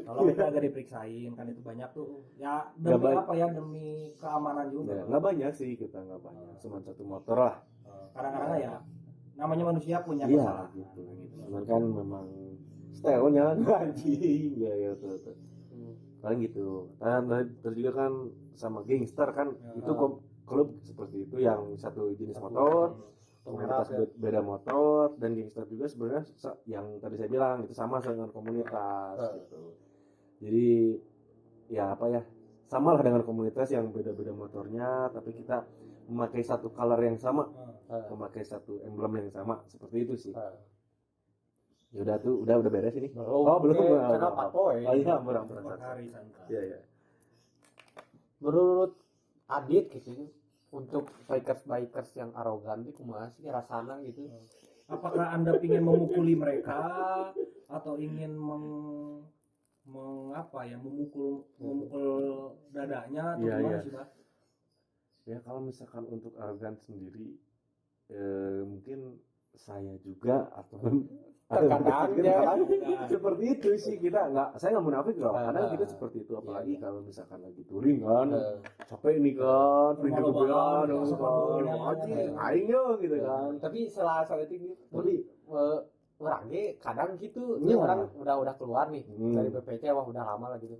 Tolong itu agak diperiksain, kan itu banyak tuh. Ya demi Nggak baik. apa ya, demi keamanan juga. Ya, nggak banyak sih kita, nggak banyak. Cuma satu motor lah. Kadang-kadang ya namanya manusia punya Iya, kesalahan. gitu. Gitu. Cuman kan memang stylenya anjing. Ya, betul. paling gitu. Dan terus juga kan sama gangster kan itu klub seperti itu yang satu jenis motor, komunitas beda motor, dan gangster juga sebenarnya yang tadi saya bilang itu sama dengan komunitas gitu. Jadi ya apa ya, samalah dengan komunitas yang beda-beda motornya, tapi kita memakai satu color yang sama, memakai satu emblem yang sama, seperti itu sih. Ya udah tuh, udah beres ini. Belum. Kenapa poin? Oh iya, berang. hari santai. Iya. Menurut Adit gitu, untuk bikers yang arogan itu kumaha sih rasana gitu? Apakah Anda ingin memukuli mereka atau ingin memukul dadanya atau gimana sih, Pak? Ya kalau misalkan untuk arogan sendiri mungkin saya juga atau Terkadang seperti itu sih, saya nggak munafik loh, kadang kita seperti itu, apalagi kalau misalkan lagi touring kan, capek nih kan, rindu-rinduan, aing yo gitu kan. Tapi setelah saat itu tapi orangnya kadang gitu, orang udah keluar nih dari BPC, wah udah lama lah gitu.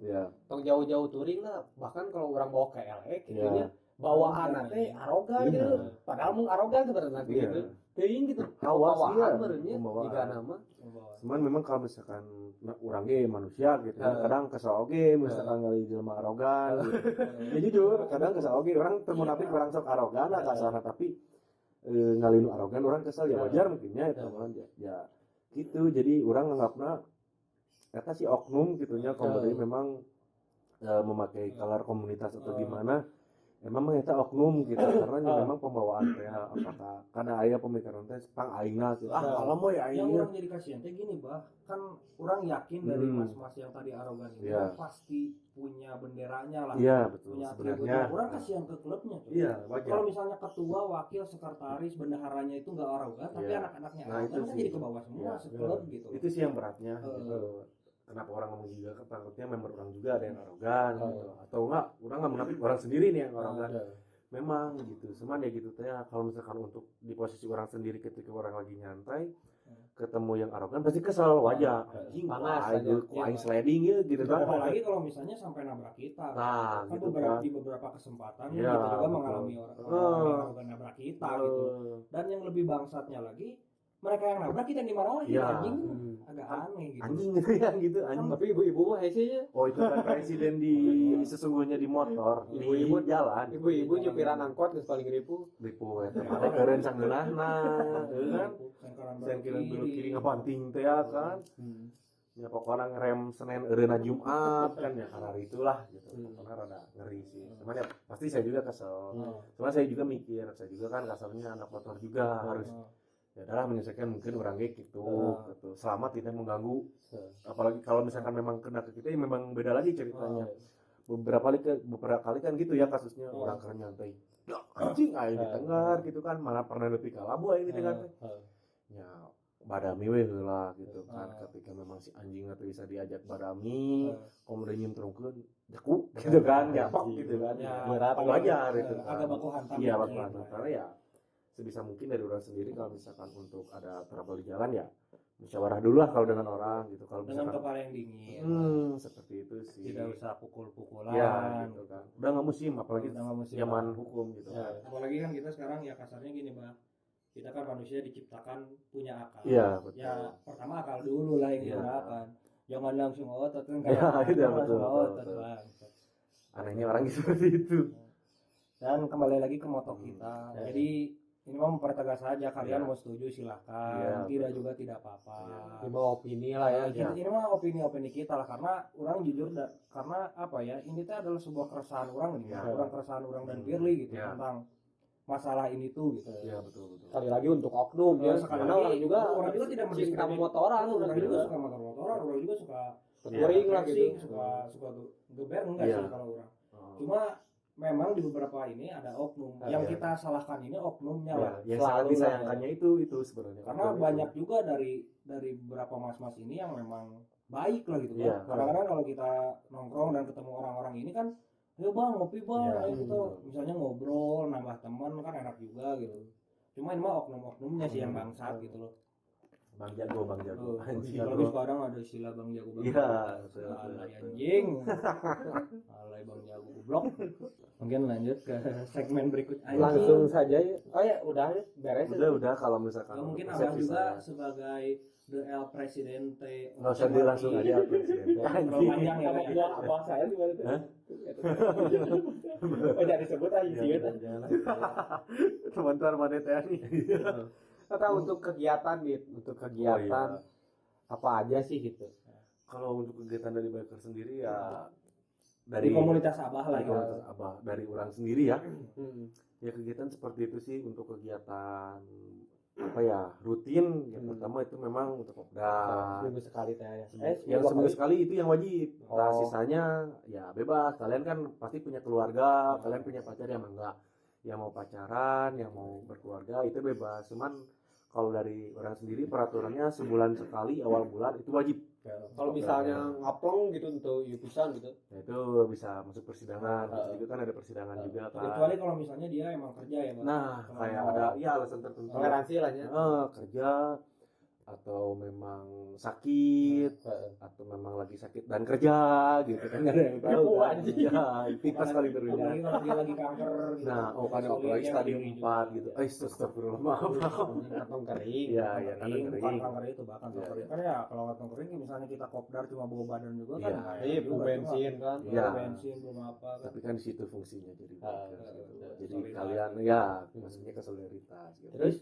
Tong jauh-jauh touring lah, bahkan kalau orang bawa ke LX gitu bawaan nanti arogan gitu, padahal mau arogan sebenarnya gitu. Teuing gitu. Bawaan juga nama. Cuman memang kalau misalkan orangnya manusia gitu kan, kadang kesel oge misalkan ngali jelema arogan gitu. Ya jujur, kadang kesel oge, orang termunafik orang sok arogan lah kasarna, tapi ngalinu arogan orang kesel ya wajar mungkinnya itu kan ya gitu. Jadi orang nganggapna eta si oknum gitunya, kemudian memang memakai color komunitas atau gimana. Emang kita oknum gitu, karena memang pembawaan ya, apakah karena ayah pemikiran teh pang aingna gitu. Kalau mau ya yang aingna. orang jadi kasihan teh gini, Bah. Kan orang yakin dari mas-mas yang tadi arogan itu pasti punya benderanya lah. Iya, betul. Punya Sebenarnya orang kasihan ke klubnya tuh. Iya, wajar. Kalau misalnya ketua, wakil, sekretaris, bendaharanya itu enggak arogan, tapi anak-anaknya arogan kan jadi ke bawah semua seklub gitu. Itu sih yang beratnya gitu. Kenapa orang ngomong juga, takutnya member orang juga ada yang arogan gitu. Atau enggak, orang nggak munafik, orang sendiri nih yang arogan. Memang gitu, cuman ya gitu teh, kalau misalkan untuk di posisi orang sendiri ketika orang lagi nyantai ketemu yang arogan pasti kesel, wajar. Anjing panas aja, aing sliding ya gitu kan. Apalagi kalau misalnya sampai nabrak kita. Nah, kan gitu di beberapa kesempatan ya, kita juga mengalami orang arogan nabrak kita gitu. Dan yang lebih bangsatnya lagi, mereka yang nabrak kita yang dimarahin, anjing. Agak aneh gitu. Anjing gitu ya gitu, anjing. Tapi ibu-ibu mah hese-nya. Oh, itu kan presiden sesungguhnya di motor, ibu-ibu jalan. Ibu-ibu nyupiran angkot geus paling ripuh. Ripuh eta mah keureun sanggeunahna, teu kan? Sangkiran belok kiri ngapanting teh kan. Ya pokoknya ngerem Senin eureunna Jumat kan ya, karena itulah gitu. Pokoknya rada ngeri sih. Cuman ya pasti saya juga kesel. Cuman saya juga mikir, saya juga kan kasarnya anak motor juga harus ya adalah menyelesaikan mungkin orang gitu, selama tidak mengganggu. Apalagi kalau misalkan memang kena ke kita, ya memang beda lagi ceritanya. Beberapa kali kan gitu ya kasusnya, orang kena nyantai, ya anjing aing ditenggar gitu kan, mana pernah lebih kalabu aing ditenggar. Ya badami we heula gitu kan, ketika memang si anjing atau bisa diajak badami, kemudian nyemtrungkeun jaku gitu kan, ya pok gitu kan, berat wajar itu. Agak baku hantam. Iya baku hantam, karena ya sebisa mungkin dari orang sendiri kalau misalkan untuk ada trouble di jalan ya musyawarah dulu lah kalau dengan orang gitu. Kalau dengan misalkan kepala yang dingin, seperti itu sih, tidak usah pukul-pukulan ya gitu kan, udah nggak musim apalagi musim zaman hukum gitu kan. Apalagi kan kita sekarang ya kasarnya gini, Bang, kita kan manusia diciptakan punya akal. Iya betul. Ya pertama akal dulu lah yang digunakan, jangan langsung otot kan. Iya betul. Anehnya orang seperti itu. Dan kembali lagi ke moto kita. Jadi ini mau mempertegas saja, kalian mau setuju silahkan, tidak juga tidak apa-apa. Ini mau opini lah ya. Ini mah opini kita lah, karena orang jujur karena apa ya, ini tuh adalah sebuah keresahan orang nih, keresahan orang dan Firly gitu tentang masalah ini tuh gitu. Iya betul. Sekali lagi untuk oknum ya, karena orang juga tidak mencintai motoran, orang juga suka motor-motoran, orang juga suka touring lah gitu, suka geber enggak sih kalau orang. Cuma memang di beberapa ini ada oknum yang kita salahkan, ini oknumnya lah. Yang sangat disayangkannya itu sebenarnya. Karena banyak juga dari beberapa mas-mas ini yang memang baik lah gitu kan. Kadang-kadang kalau kita nongkrong dan ketemu orang-orang ini kan, ayo bang ngopi bang, ayo gitu. Misalnya ngobrol, nambah teman kan enak juga gitu. Cuma ini mah oknum-oknumnya sih yang bangsat gitu loh. Bang Jago anjing. Kalau sekarang ada istilah Bang Jago Bang. Iya, Alay anjing. Alay Bang Jago goblok. Mungkin lanjut ke segmen berikut aja. Langsung saja ya. Oh ya, udah ya, beres. Udah kalau misalkan Ya, mungkin konsep Abah bisa juga ya. sebagai The El Presidente. Nggak usah dia langsung aja presiden. Terlalu panjang ya. Nama abang saya gimana tuh? Hah? Oh, jangan disebut aja sih. Teman-teman mana teh nih. Atau untuk kegiatan gitu, untuk kegiatan Oh, iya. apa aja sih gitu. Kalau untuk kegiatan dari biker sendiri ya Dari komunitas Abah lah dari ya. komunitas Abah, dari orang sendiri ya. Hmm. Ya kegiatan seperti itu sih untuk kegiatan apa ya rutin yang pertama itu memang untuk kopdar Seminggu sekali teh ya. yang seminggu sekali itu yang wajib. Nah Oh. sisanya ya bebas, kalian kan pasti punya keluarga, kalian punya pacar yang enggak, yang mau pacaran, yang mau berkeluarga itu bebas. Cuman kalau dari orang sendiri peraturannya sebulan sekali awal bulan itu wajib. Kalau misalnya ngaplong gitu untuk yupisan gitu. Nah, itu bisa masuk persidangan. Terus juga kan ada persidangan juga kan. Kecuali kalau misalnya dia emang kerja ya, Bang. Nah kayak ada ya alasan tertentu. Toleransi lah ya. Kerja atau memang sakit atau memang lagi sakit dan kerja gitu kan nggak ada yang tahu kan. Anjing. Ya tipas kali Apalagi terusnya. kalau dia lagi kanker gitu. Nah kan Sulit apalagi ya, stadium diri 4 gitu. Astagfirullah maaf. Kantong kering. Iya iya kan Bukan kering. kanker itu bahkan Iya, kanker. iya. Kan ya kalau kantong kering misalnya kita kopdar cuma bawa badan juga kan. Iya, nggak Iya, juga, bu bensin kan. cuma Iya. bawa bensin belum apa kan. Tapi kan di situ fungsinya jadi bikers gitu. Jadi solidaritas. kalian ya maksudnya ke solidaritas gitu. Terus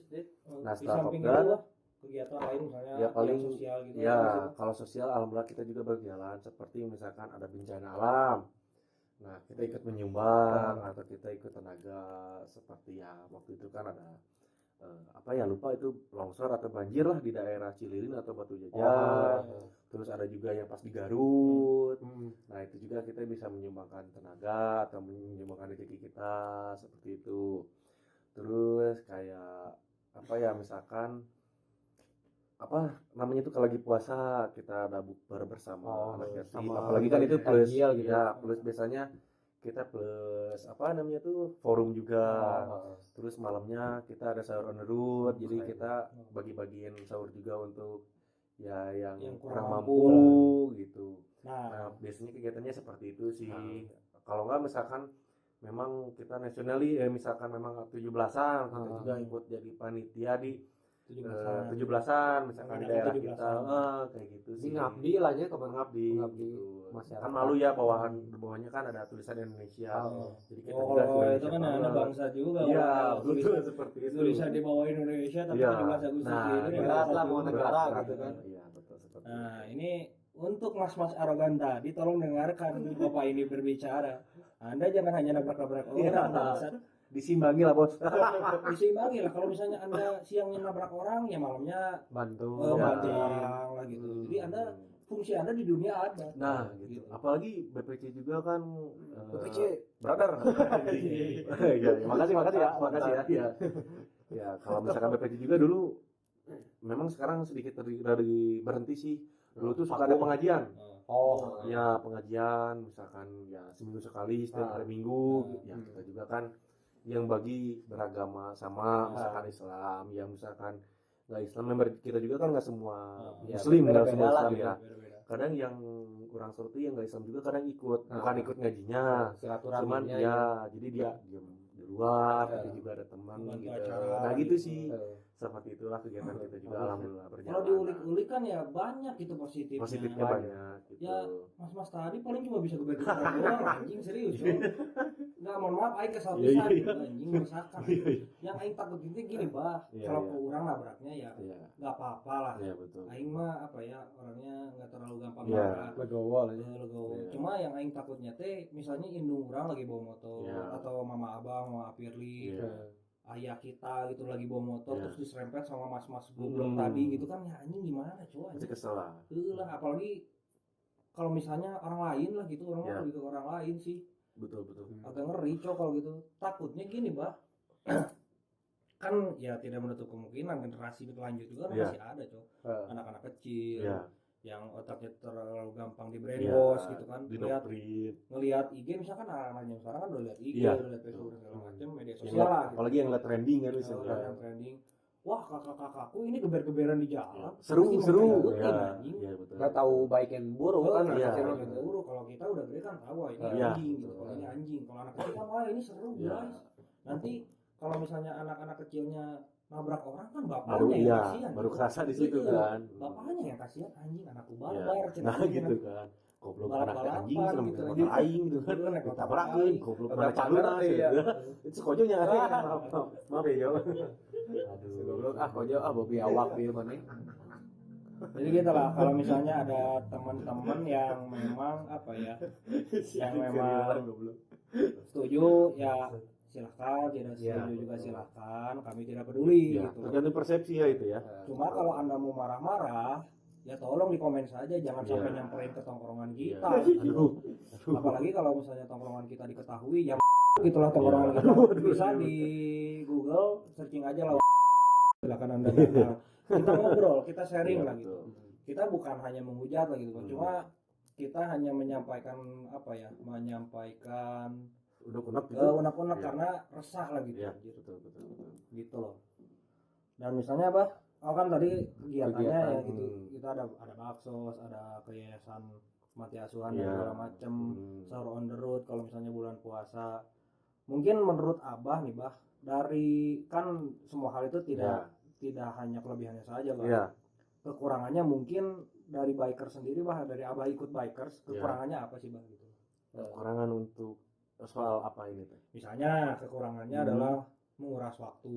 Nah, di setelah samping kopdar, itu lah, kegiatan lain misalnya ya paling yang sosial gitu. ya kalau sosial alhamdulillah kita juga berjalan seperti misalkan ada bencana alam. Nah, kita ikut menyumbang atau kita ikut tenaga seperti ya waktu itu kan ada apa ya lupa itu longsor atau banjir lah di daerah Cililin atau Batu Jajar. Terus ada juga yang pas di Garut. Nah, itu juga kita bisa menyumbangkan tenaga atau menyumbangkan rezeki kita seperti itu. Terus kayak apa ya misalkan apa namanya itu kalau lagi puasa kita ada bukber bersama anak yatim, sama apalagi kan itu plus takjil gitu. ya plus biasanya kita plus apa namanya tuh forum juga. Terus malamnya kita ada sahur on the road, jadi kita bagi-bagiin sahur juga untuk ya yang kurang mampu gitu. Nah biasanya kegiatannya seperti itu sih. Kalau nggak misalkan memang kita nasionali misalkan memang 17-an kita juga ikut jadi panitia di 17-an misalkan di daerah kita kayak gitu sih. Ngabdi lah ya kapan Ngabdi ngabdi gitu. masyarakat. Kan malu ya bawahnya kan ada tulisan Indonesia. Jadi kita Oh, juga kalau Indonesia itu kan banget. anak bangsa juga. Iya, Kalau betul tulisan- seperti itu. tulisan di bawah Indonesia tapi Iya. 17 Agustus Nah, gitu ya. berat lah mau Berat. negara berat, gitu kan. Iya, betul seperti Nah, ini untuk mas-mas arogan tadi tolong dengarkan Bapak ini berbicara. Anda jangan hanya nabrak-nabrak orang, bangsat. disimbangi lah bos. Diseimbangi lah kalau misalnya Anda siangnya nabrak orang ya malamnya Bantu. bantu orang lah gitu. Jadi Anda fungsi Anda di dunia ada. Nah, gitu. Apalagi BPC juga kan BPC. brother. Iya, makasih ya. Ya. Ya, kalau misalkan BPC juga dulu memang sekarang sedikit dari berhenti sih. Dulu tuh suka ada pengajian. Oh, Ya, pengajian misalkan ya seminggu sekali setiap hari Minggu. Ya, kita juga kan yang bagi beragama sama misalkan Islam, yang misalkan nggak Islam member kita juga kan nggak semua Ya, Muslim, nggak beda-beda semua lah Islam gitu. ya. Kadang yang kurang seperti yang nggak Islam juga kadang ikut, bukan ikut ngajinya, cuman silaturahminya ya jadi dia diam di luar, tapi juga ada teman Bantu gitu. acara Nah gitu sih, Eh, seperti itulah kegiatan kita juga alhamdulillah berjalan. Kalau diulik-ulik kan ya banyak gitu positifnya. Positifnya banyak gitu. Ya, Mas tadi paling cuma bisa gebet orang doang anjing serius. Bro. Nggak mohon maaf aing kesal pisan gitu, anjing meresahkan. Yang aing takut itu gini, Bah. Iya, Kalau iya. ke orang nabraknya ya Iya, nggak apa-apa lah. iya betul. Aing mah apa ya orangnya nggak terlalu gampang Iya. marah. legowo lah ya. Legowo. Iya. Cuma yang aing takutnya teh misalnya indung orang lagi bawa motor Iya. atau mama abang, mama Firly, Iya. ayah kita gitu lagi bawa motor Iya. terus diserempet sama mas-mas goblok Hmm. tadi gitu kan ya anjing gimana coba Masih kesel lah. lah apalagi kalau misalnya orang lain lah gitu orang Iya. lebih ke orang lain sih Betul. agak ngeri cok kalau gitu takutnya gini bah kan ya tidak menutup kemungkinan generasi berlanjut juga kan Iya. masih ada cok Eh, anak-anak kecil Iya. yang otaknya terlalu gampang di brainwash gitu kan Didoktrin. ngelihat IG misalkan anak-anaknya sekarang kan udah lihat IG Iya. udah lihat Facebook dan segala macam media Yang sosial lah gitu. apalagi yang lihat trending kan Kalau misalnya. yang trending wah kakak-kakakku ini geber-geberan di jalan. Seru Pasti seru. mengikutin, Ya, anjing. iya betul. Nggak tahu baik dan buruk kan Iya. kecil Kalau gitu. guru, kalau kita udah gede kan tahu wah ini Iya. anjing gitu. Kalau ini anjing, kalau anak kecil kan wah ini seru Iya. guys. Nanti kalau misalnya anak-anak kecilnya nabrak orang kan Baru bapaknya yang iya, kasihan. baru gitu. kerasa di situ Iya. kan. Bapaknya yang kasihan anjing anakku Iya. barbar. Nah gitu kan. Goblok anak Balap-balapan anjing serem gitu. motor aing gitu kan. Iya, naik motor Ditabrakin, aing. goblok Tabrak mana caluna pagar, iya. Itu kojonya. Maaf ya, Jo. Aduh. Goblok kojo bobi awak di mana. Jadi gitu lah kalau misalnya ada teman-teman yang memang apa ya, yang memang setuju ya silahkan, tidak setuju juga silahkan, kami tidak peduli Ya, gitu. tergantung persepsi ya itu ya. Cuma kalau anda mau marah-marah ya tolong di komen saja, jangan Iya. sampai nyamperin ke tongkrongan Iya. kita. Aduh. Apalagi kalau misalnya tongkrongan kita diketahui ya gitulah tongkrongan Iya. kita. Bisa di Google searching aja lah. Silakan anda datang. Kita ngobrol, kita sharing Iya, lah gitu. betul. Kita bukan hanya menghujat lah gitu, cuma kita hanya menyampaikan apa ya, menyampaikan Unek-unek gitu. unek-unek Iya. karena resah lah gitu. Iya, betul betul betul. Gitu loh. Dan misalnya apa? Kan tadi kegiatannya ya Kegiatan, gitu. Kita ada baksos, ada keyayasan mati asuhan Iya. dan segala macem, Hmm. sahur on the road kalau misalnya bulan puasa. Mungkin menurut Abah nih, Bah, dari kan semua hal itu tidak hanya kelebihannya saja, Bah. Iya. Kekurangannya mungkin dari biker sendiri, Bah, dari Abah ikut bikers, kekurangannya apa sih, Bah gitu? Kekurangan untuk soal apa ini teh? Misalnya kekurangannya adalah menguras waktu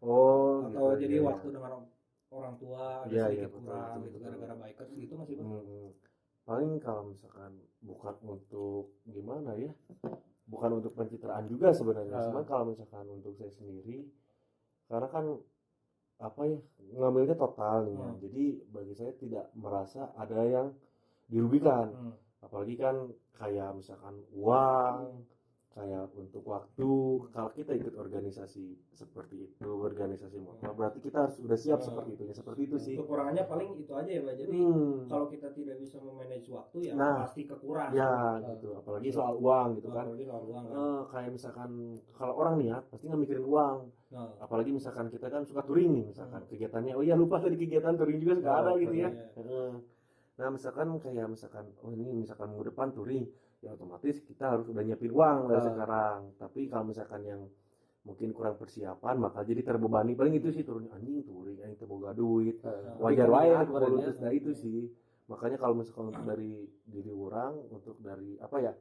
Oh, atau gitu, jadi iya. waktu dengan orang tua ada Iya, sedikit iya, betul, kurang betul, gitu betul. gara-gara bikers gitu masih, Bang. Paling kalau misalkan bukan untuk gimana ya, bukan untuk pencitraan juga sebenarnya. Cuman kalau misalkan untuk saya sendiri, karena kan apa ya, ngambilnya total nih ya. Jadi bagi saya tidak merasa ada yang dirugikan. Apalagi kan kayak misalkan uang, kayak untuk waktu. Kalau kita ikut organisasi seperti itu, organisasi motor, berarti kita harus sudah siap seperti itu ya. Seperti itu sih. Kekurangannya paling itu aja ya, Pak. Jadi kalau kita tidak bisa memanage waktu ya Nah, pasti kekurangan. Ya gitu, apalagi soal uang gitu kan. Apalagi soal uang kan. Kayak misalkan kalau orang niat pasti nggak mikirin uang. Nah, Apalagi misalkan kita kan suka touring nih, misalkan kegiatannya, oh iya lupa tadi kegiatan touring juga suka ada gitu ya. Nah misalkan kayak misalkan, oh ini misalkan minggu depan touring, ya otomatis kita harus udah nyiapin uang dari sekarang. Tapi kalau misalkan yang mungkin kurang persiapan, maka jadi terbebani. Paling itu sih turun anjing touring, anjing terboga duit. Wajar wae terus dari itu sih. Makanya kalau misalkan untuk dari diri orang, untuk dari apa ya,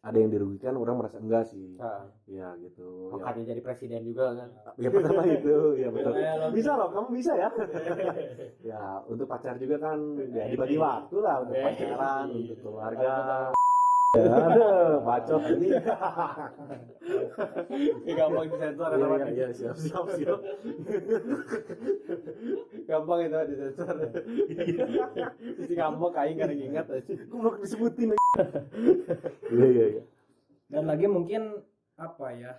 ada yang dirugikan, orang merasa enggak sih. Ya gitu. Makanya jadi presiden juga kan. Ya pertama itu, ya betul. Bisa loh, kamu bisa ya. Ya untuk pacar juga kan, ya dibagi waktu lah untuk pacaran, untuk keluarga. Ya, aduh, bacot ini. Gampang disensor Iya, siap. gampang itu disensor. Si gampang kain kan ingat aja. Aku mau disebutin. Iya. dan lagi mungkin apa ya?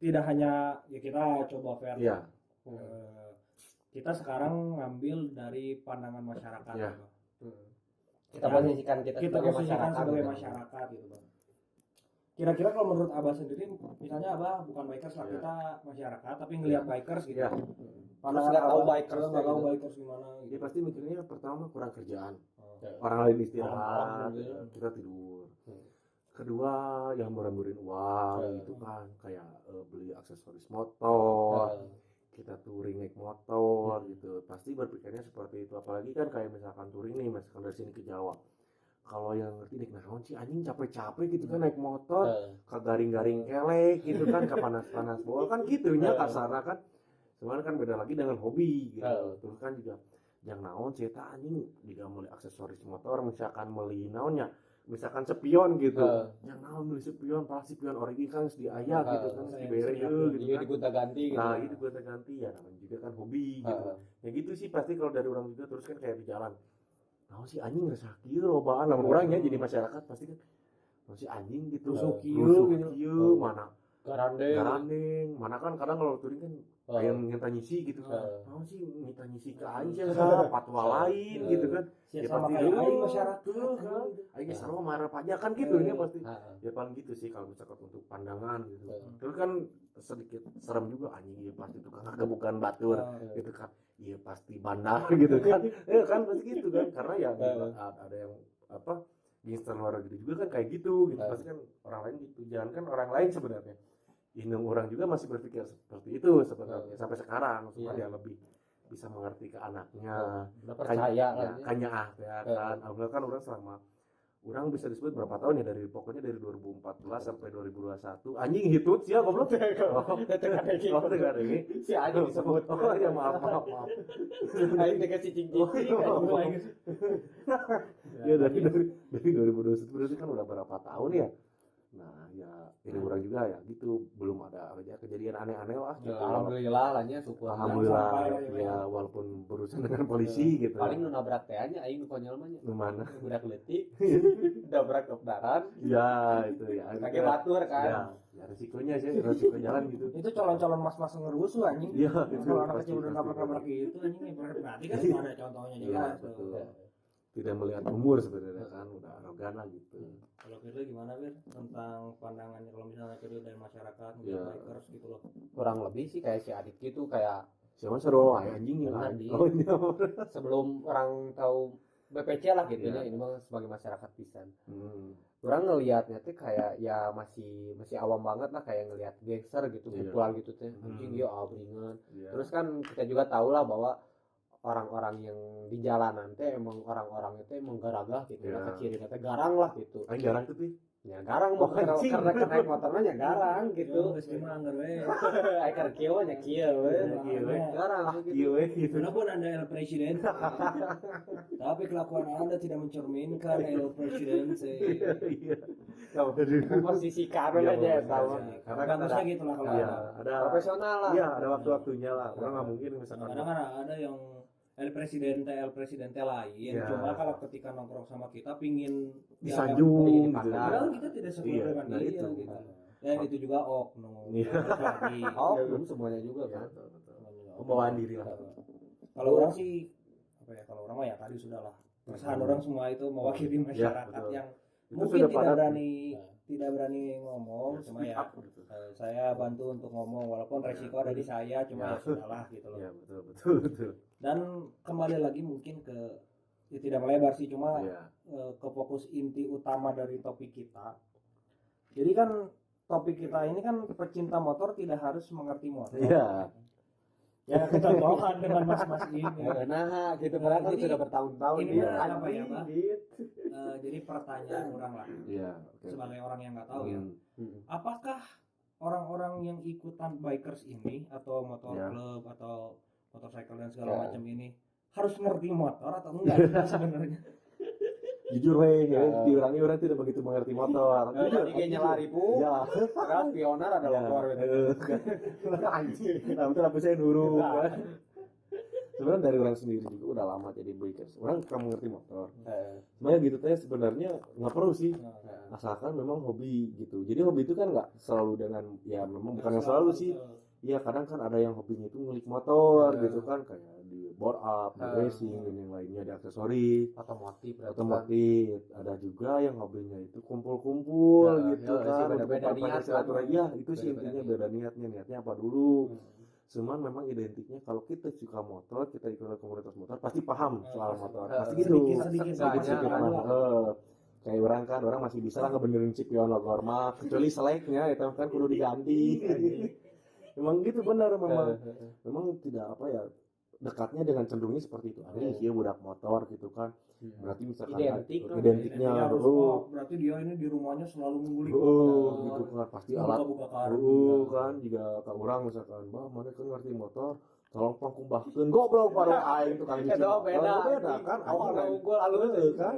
Tidak hanya ya kita coba fair. Iya. Kita sekarang ngambil dari pandangan masyarakat. Iya. ya, Bang. Kita posisikan kita posisikan sebagai gitu. masyarakat gitu, Bang. Kira-kira kalau menurut Abah sendiri, misalnya Abah bukan bikers lah, Iya. kita masyarakat tapi ngelihat bikers gitu. Iya. Pandangan Terus nggak tahu Abah, bikers terus nggak tahu gitu. bikers gimana Dia gitu. pasti mikirnya pertama kurang kerjaan. Ya. Orang lain istirahat, Malam, kita tidur. Kedua, yang murah-murahin uang gitu kan, kayak beli aksesoris motor, kita touring naik motor gitu. Pasti berpikirnya seperti itu. Apalagi kan kayak misalkan touring nih, misalkan dari sini ke Jawa. Kalau yang ngerti naik naon sih anjing capek-capek gitu kan naik motor, ke garing-garing kelek gitu kan, ke panas-panas bol kan gitunya kasarnya kan. Cuman kan beda lagi dengan hobi gitu. Terus kan juga yang naon cerita anjing juga mulai aksesoris motor, misalkan beli naonnya, misalkan sepion gitu. Yang naon beli sepion, pasti sepion origi kan di ayat gitu kan, di bere gitu Iya kan. digonta-ganti gitu. Nah, itu gonta-ganti ya namanya juga kan hobi gitu. Ya gitu sih pasti kalau dari orang juga terus kan kayak di jalan. Nah, si anjing resah kieu lobaan lamun urang ya jadi masyarakat pasti kan. Nah, si anjing gitu. Rusuk Rusuk kieu gitu. kieu mana Garandeng. garandeng, mana kan kadang kalau touring kan yang minta nyisi gitu kan. Tahu sih minta nyisi ke aing sih fatwa lain gitu kan. Ya sama kayak aing masyarakat kan. Aing sarua marah pajak kan gitu ini pasti. Ya paling gitu sih kalau misalkan untuk pandangan gitu. Terus kan sedikit serem juga anjing ya pasti tukang kebukan batur gitu kan. Iya pasti bandar gitu kan. Ya kan pasti gitu kan karena ya ada yang apa gangster luar gitu juga kan kayak gitu pasti kan orang lain gitu. Jangan kan orang lain sebenarnya. Indung orang juga masih berpikir seperti itu sebenarnya sampai sekarang supaya dia lebih bisa mengerti ke anaknya percaya kan alhamdulillah kan orang selama orang bisa disebut berapa tahun ya pokoknya dari 2014 sampai 2021 anjing hitut sih goblok si anjing disebut ya maaf aing teh cicing-cicing ya dari 2021 berarti kan udah berapa tahun ya. Nah ya ini orang juga ya gitu belum ada kejadian aneh-aneh lah gitu. Alhamdulillah lah nya syukur alhamdulillah ya walaupun berurusan dengan polisi gitu paling nu nabrak teh nya aing konyol mah nya nu mana budak leutik nabrak kebenaran ya itu ya pakai batur kan ya risikonya sih risiko jalan gitu itu calon-calon mas-mas ngerusuh anjing. Iya kalau anak kecil udah nabrak-nabrak gitu anjing berarti kan ada contohnya juga betul. Tidak melihat umur sebenarnya kan udah arogan lah gitu. Kalau Firly gimana Bir tentang pandangannya kalau misalnya Firly dari masyarakat bikers gitu loh. Kurang lebih sih kayak si Adit gitu kayak siapa seru anjing ya sebelum orang tahu BPC lah gitu ya ini mah sebagai masyarakat pisan. Orang ngelihatnya tuh kayak ya masih awam banget lah kayak ngelihat gangster gitu kumpulan gitu teh anjing dia abringan. Terus kan kita juga tahu lah bahwa orang-orang yang di jalanan teh emang orang-orang itu emang garagah gitu ya keciri teh garang lah gitu. Aing garang tuh ya garang mau karena naik motornya geus gitu. Geus mah anggar we. Aikar kieu nya kieu we. Garang kieu we gitu. Walaupun Anda El Presiden. Tapi kelakuan Anda tidak mencerminkan El Presiden sih. Iya. Posisi kanan aja tahu. Karena kan bagusnya gitu lah kalau ada profesional lah. Iya, ada waktu-waktunya lah. Orang enggak mungkin misalkan kadang kan ada yang El Presidente lain cuma kalau ketika nongkrong sama kita pingin disanjung gitu. Padahal kita tidak seperti dengan dia itu. gitu. Dan itu juga oknum. Belum semuanya juga kan. Pembawaan diri lah. Kalau orang sih kalau orang mah ya tadi sudah lah. Keresahan orang semua itu mewakili masyarakat yang itu mungkin sudah tidak berani ngomong cuma ya saya bantu untuk ngomong walaupun resiko ada di saya cuma ya sudahlah gitu loh. Ya betul. Dan kembali lagi mungkin ke tidak melebar sih cuma ke fokus inti utama dari topik kita. Jadi kan topik kita ini kan pecinta motor tidak harus mengerti motor. Iya. Ya kecontohan dengan mas-mas ini. Nah, gitu berarti sudah bertahun-tahun ini apa ya, Pak? Jadi pertanyaan orang lah. Iya, sebagai orang yang nggak tahu ya. Apakah orang-orang yang ikutan bikers ini atau motor club atau motorcycle dan segala macam ini harus ngerti motor atau enggak sebenarnya? Jujur diurangi orang tidak begitu mengerti motor. Jadi kayak nyelari pun. Ya. Terus pioner ada motor gitu. Anjir. Nah, betul apa saya nurung kan. Sebenarnya dari orang sendiri juga udah lama jadi bikers. Orang suka mengerti motor. Sebenarnya gitu teh sebenarnya nggak perlu sih. Asalkan memang hobi gitu. Jadi hobi itu kan nggak selalu dengan ya memang bukan yang selalu sih. Iya kadang kan ada yang hobinya itu ngulik motor gitu kan kayak di board up, di racing dan yang lainnya di aksesoris, otomotif. Ada juga yang hobinya itu kumpul-kumpul gitu kan. Beda niat ya itu sih intinya beda niatnya apa dulu. Cuman memang identiknya kalau kita suka motor, kita ikut komunitas motor pasti paham soal motor. Pasti gitu. Sedikit kayak orang masih bisa lah ngebenerin spion logorma kecuali seleknya itu kan kudu diganti. Memang gitu benar memang tidak apa ya dekatnya dengan cenderungnya seperti itu. Dia budak motor gitu kan. Berarti misalkan identiknya berarti dia ini di rumahnya selalu mengulik gitu kan pasti alat buka kan juga ke orang misalkan bah mana kan ngerti motor tolong pangkumbahkeun goblok baru aing tukang cuci beda kan awal unggul alus kan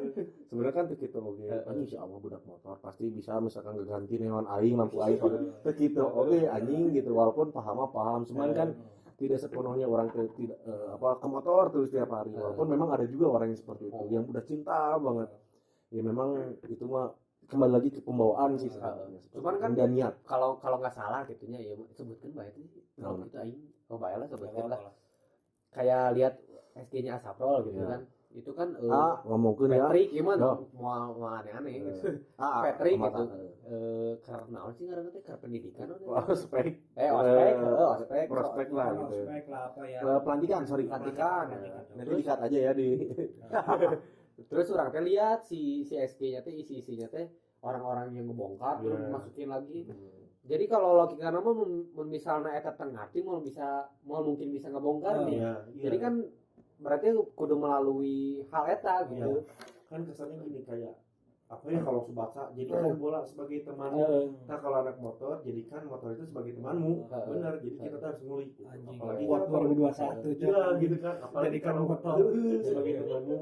sebenarnya kan begitu oke anjing si Allah budak motor pasti bisa misalkan ganti neon aing lampu aing begitu oke anjing gitu walaupun paham cuman kan tidak sepenuhnya orang tidak ke motor terus tiap hari walaupun memang ada juga orang yang seperti itu yang udah cinta banget ya memang itu mah kembali lagi ke pembawaan sih sebenarnya cuman kan dan niat kalau nggak salah gitunya ya sebutkan baik itu kalau kita aing Oh baiklah sebutkan lah. Lah. Kayak lihat SG-nya Asaprol gitu Ya. kan. Itu kan ngomongkeun ya. Patrick gimana? Oh. Mau aneh-aneh gitu. Patrick gitu. Karena apa sih ngaranna teh karena pendidikan Ospek. ospek. Prospek lah gitu. Ospek lah apa ya. Pelantikan, sorry. Pelantikan. Nanti di-cut aja ya di. Terus orang teh lihat si SG-nya teh isi-isinya teh orang-orang yang ngebongkar terus masukin lagi. Jadi kalau logikanya mah misalnya eta tengarti mau mungkin bisa ngebongkar nih. Jadi kan berarti kudu melalui hal eta gitu. Kan kesannya gini kayak apa ya kalau Subasa jadikan bola sebagai temanmu. Nah kalau anak motor jadikan motor itu sebagai temanmu. Benar, jadi kita tuh harus ngulik. Apalagi Buat kan 2021 ya gitu kan, apalagi Jadikan kalau motor. sebagai temanmu.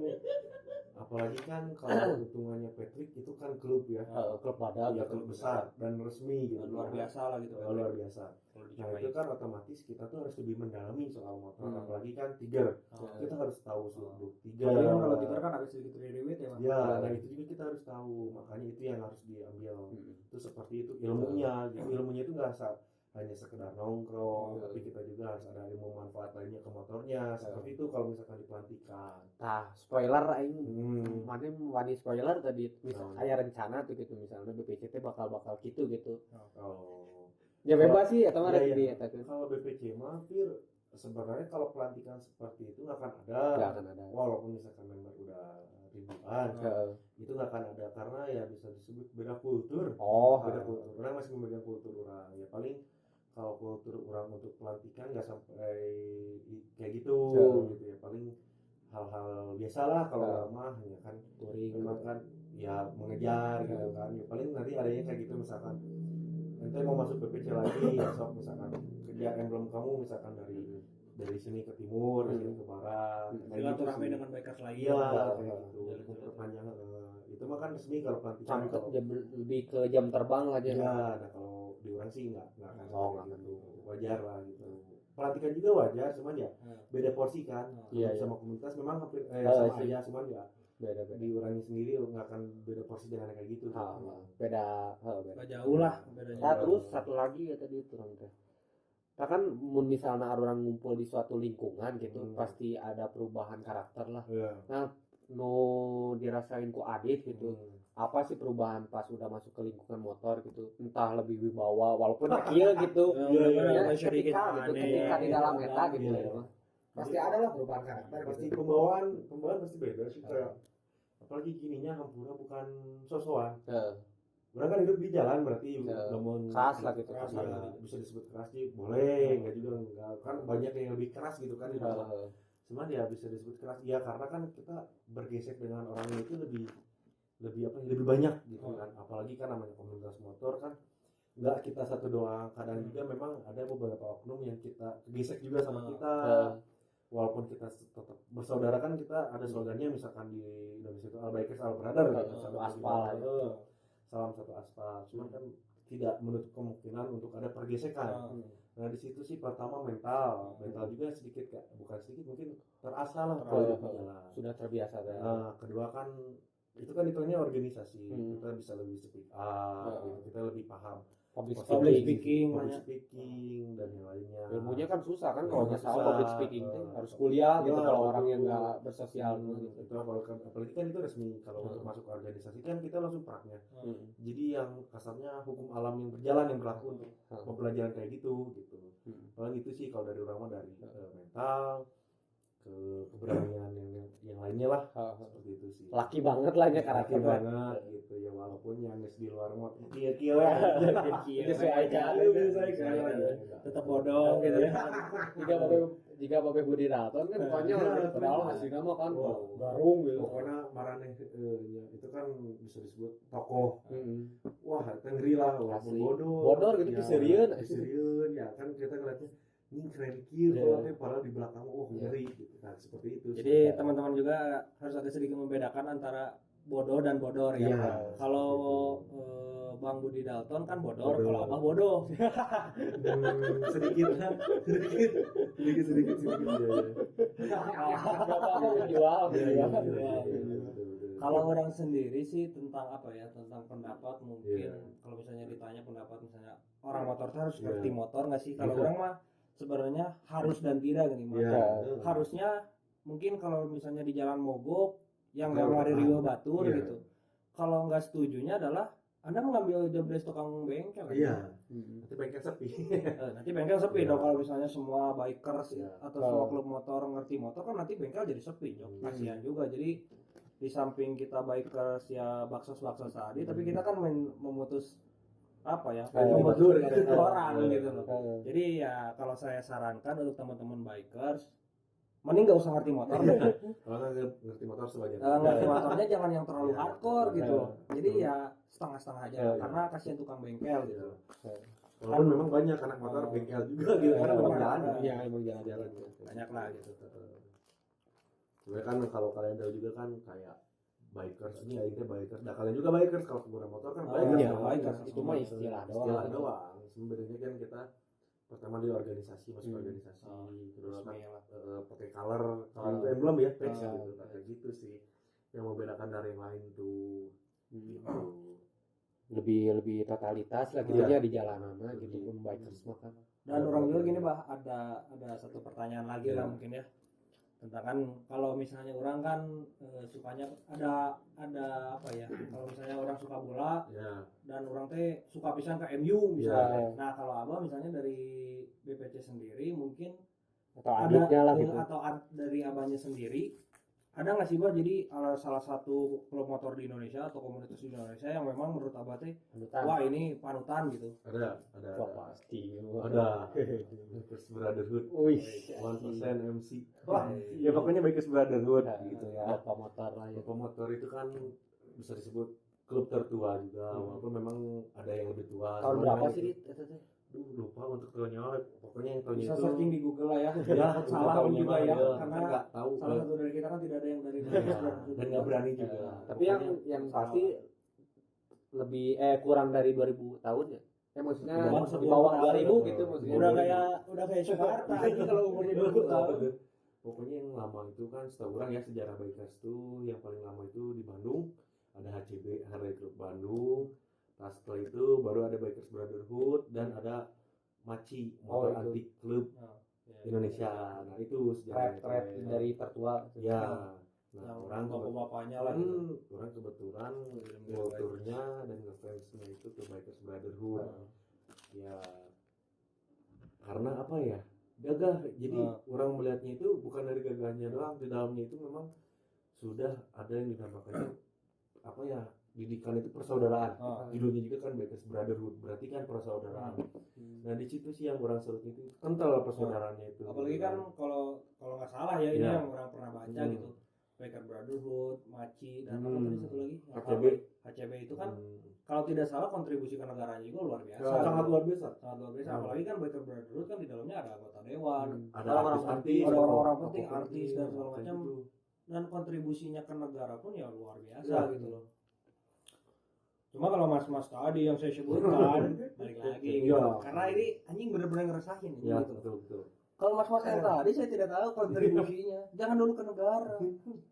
Apalagi kan kalau hitungannya Patrick itu kan klub ya. Klub badak Ya klub besar dan resmi gitu. luar biasa lah gitu. Luar biasa. Nah itu kan otomatis kita tuh harus lebih mendalami soal motor, apalagi kan Tiger. Kita harus tahu seluk Tiger. Kalau Tiger kan agak sedikit rewet ya, Mas. Ya, nah itu juga kita harus tahu. Makanya itu yang harus diambil. Itu seperti itu ilmunya. Gitu. Ilmunya itu nggak hanya sekedar nongkrong, tapi kita juga harus ada ilmu manfaat lainnya ke motornya. Seperti itu kalau misalkan dipelantikan. Nah, spoiler aing mana wani spoiler tadi misal aya rencana tuh gitu misalnya BPCT bakal gitu. Oh. Ya bebas sih atau ada Iya, di iya. eta tuh. Kalau BPC mah Fir, sebenarnya kalau pelantikan seperti itu nggak akan ada. Nggak akan ada. Walaupun misalkan member udah ribuan, itu nggak akan ada karena ya bisa disebut beda kultur. Beda kultur. Orang masih memegang kultur orang. Ya paling kalau kultur orang untuk pelantikan nggak sampai kayak gitu ya paling hal-hal biasalah kalau lama ya kan touring memang kan ya mengejar gitu kan ya paling nanti adanya kayak gitu misalkan nanti mau masuk PPC lagi ya sok misalkan kerja emblem kamu misalkan dari sini ke timur dari sini ke barat Silaturahmi dengan bikers lagi. iya kayak gitu perpanjangan itu mah kan resmi kalau pelantikan kalau lebih ke jam terbang aja. ya nah kalau di orang sih nggak akan gitu wajar lah gitu pelantikan juga wajar cuman ya beda porsi kan sama komunitas memang hampir sama aja cuman ya beda di orangnya sendiri nggak akan beda porsi dengan kayak gitu beda jauh lah bedanya. Nah, terus satu lagi ya tadi itu teh nah kan misalnya orang ngumpul di suatu lingkungan gitu pasti ada perubahan karakter lah. Nah dirasain ku Adit gitu apa sih perubahan pas udah masuk ke lingkungan motor gitu entah lebih wibawa walaupun kecil gitu ketika di dalam eta gitu ya pasti ada lah perubahan karakter pasti pembawaan pasti beda sih kayak apalagi gininya Hampura bukan sosokan orang kan hidup di jalan berarti namun keras lah gitu keras ya, bisa disebut keras sih boleh nggak juga enggak kan banyak yang lebih keras gitu kan cuman ya bisa disebut keras ya karena kan kita bergesek dengan orangnya itu lebih banyak gitu kan apalagi kan namanya komunitas motor kan nggak kita satu doang kadang juga memang ada beberapa oknum yang kita gesek juga sama kita walaupun kita tetap bersaudara kan kita ada slogannya misalkan di Indonesia itu All Bikers All Brother satu aspal salam satu aspal cuman kan tidak menutup kemungkinan untuk ada pergesekan nah di situ sih pertama mental juga sedikit bukan sedikit mungkin terasa lah kalau sudah terbiasa kedua kan itu kan hitungnya organisasi kita bisa lebih speak up kita lebih paham public speaking dan yang lainnya ilmunya kan susah kan kalau nggak salah public speaking harus kuliah gitu kalau orang yang nggak bersosial gitu itu apalagi kan itu resmi kalau untuk masuk organisasi kan kita langsung praknya jadi yang kasarnya hukum alam yang berjalan yang berlaku untuk pembelajaran kayak gitu paling itu sih kalau dari orang mah dari mental ke keberanian yang lainnya lah seperti itu sih laki banget lah ya karakter banget gitu ya walaupun yang di luar mah kia tetap bodoh gitu ya. Jika Babe Budi Dalton kan pokoknya padahal masih nama kan garung gitu pokoknya marane itu kan bisa disebut tokoh wah tengri lah walaupun bodor gitu pisirieun ya kan kita ngeliatnya ini keren kieu tapi padahal di belakang ngeri gitu kan seperti itu jadi teman-teman juga harus ada sedikit membedakan antara bodoh dan bodor ya. Kalau Bang Budi Dalton kan bodor. Kalau Abang bodoh. sedikit. Kalau orang sendiri sih tentang apa ya, tentang pendapat mungkin kalau misalnya ditanya pendapat misalnya orang motor harus ngerti motor nggak sih? Kalau orang mah sebenarnya harus dan tidak gini Mas. Iya. Harusnya mungkin kalau misalnya di jalan mogok yang nggak Betul. lari riwa batur Iya. gitu. Kalau nggak setujunya adalah Anda mengambil job desk tukang bengkel. Iya. Nanti bengkel sepi. Nanti bengkel sepi Iya. dong kalau misalnya semua bikers Iya. atau semua klub motor ngerti motor kan nanti bengkel jadi sepi Jok. Kasihan juga. Jadi di samping kita bikers ya baksos-baksos tadi tapi kita kan memutus apa ya Betul. orang gitu loh. Jadi ya kalau saya sarankan untuk teman-teman bikers mending nggak usah ngerti motor deh. Kalau nggak ngerti motor sebagian. Ngerti motornya jangan yang terlalu Iya. hardcore gitu loh. Jadi Betul. ya setengah-setengah aja Iya. karena kasihan tukang bengkel gitu. Walaupun memang banyak anak motor bengkel juga gitu karena memang jalan. Iya, emang jalan. Banyak lah gitu. Sebenarnya kan kalau kalian tahu juga kan kayak bikers ini akhirnya bikers. Nah kalian juga bikers kalau pengguna motor kan Oh, bikers. iya, dong. bikers. Itu mah istilah doang. Istilah doang. Sebenarnya kan kita pertama di organisasi masuk organisasi terus Bismillah. pakai color itu emblem ya patch Ah. gitu kayak gitu sih yang membedakan dari yang lain tuh gitu. Lebih totalitas lah gitu Iya. ya di jalanan gitu pun bikers mah kan. Dan orang juga gini bah ada satu pertanyaan lagi lah mungkin ya tentang kan kalau misalnya orang kan sukanya ada apa ya kalau misalnya orang suka bola Ya, dan orang teh suka pisan ke MU misalnya. Ya. Nah kalau abah misalnya dari BPC sendiri mungkin Atau adiknya lah gitu. atau dari abahnya sendiri ada nggak sih bah jadi salah satu klub motor di Indonesia atau komunitas di Indonesia yang memang menurut abah teh wah ini panutan gitu. ada Wah, pasti. ada Bikers Brotherhood Wih, 1% MC. Wah, Ya pokoknya Bikers Brotherhood gitu ya. Apa motor lah ya. Pemotor itu kan bisa disebut klub tertua juga walaupun memang ada yang lebih tua. Tahun Cuman berapa memang sih itu- Dit? Itu teh? Duh, lupa untuk tahunnya pokoknya yang tahunnya Bisa itu searching di Google lah ya. ya Salah tahunnya juga mah ya dia karena kan nggak tahu salah satu dari kita kan tidak ada yang dari Ya, dan nggak berani juga. Tapi yang pasti lebih kurang dari 2000 tahun ya. Maksudnya Udah di bawah tahun. 2000 gitu maksudnya. udah kayak Jakarta ini kalau umurnya 20 tahun. Pokoknya yang lama itu kan setahu orang ya sejarah bikers tuh yang paling lama itu di Bandung ada HCB Harley Club Bandung. Nah setelah itu baru ada Bikers Brotherhood dan ada Maci Motor itu. Antik Club Indonesia. Nah itu sejarah Red dari tertua. ya. Nah Yang orang bapak-bapaknya lah gitu. orang kebetulan kulturnya dan ngefansnya itu ke Bikers Brotherhood. Ya karena apa ya gagah jadi orang melihatnya itu bukan dari gagahnya doang di dalamnya itu memang sudah ada yang dinamakannya apa ya didikan itu persaudaraan judulnya juga kan Bikers Brotherhood berarti kan persaudaraan. Nah di situ sih yang orang sorot itu kental persaudaraannya itu Apalagi kan kalau nggak salah ya ini Ya. yang orang pernah baca gitu. Biker Brotherhood, Maci dan apa tadi satu lagi? Yang HCB. HCB itu kan kalau tidak salah kontribusi ke negaranya juga luar biasa. sangat luar biasa. Sangat luar biasa. Apalagi kan Biker Brotherhood kan di dalamnya ada anggota dewan, Ada orang-orang artis-artis, penting, ada orang-orang tokoh-tokoh penting, artis dan segala kayak macam. gitu. Dan kontribusinya ke negara pun ya luar biasa Ya. gitu loh. Cuma kalau mas-mas tadi yang saya sebutkan balik lagi gitu. Ya. Karena ini anjing bener-bener ngerasain Ya gitu. betul. Kalau mas-mas yang tadi saya tidak tahu kontribusinya. Jangan dulu ke negara,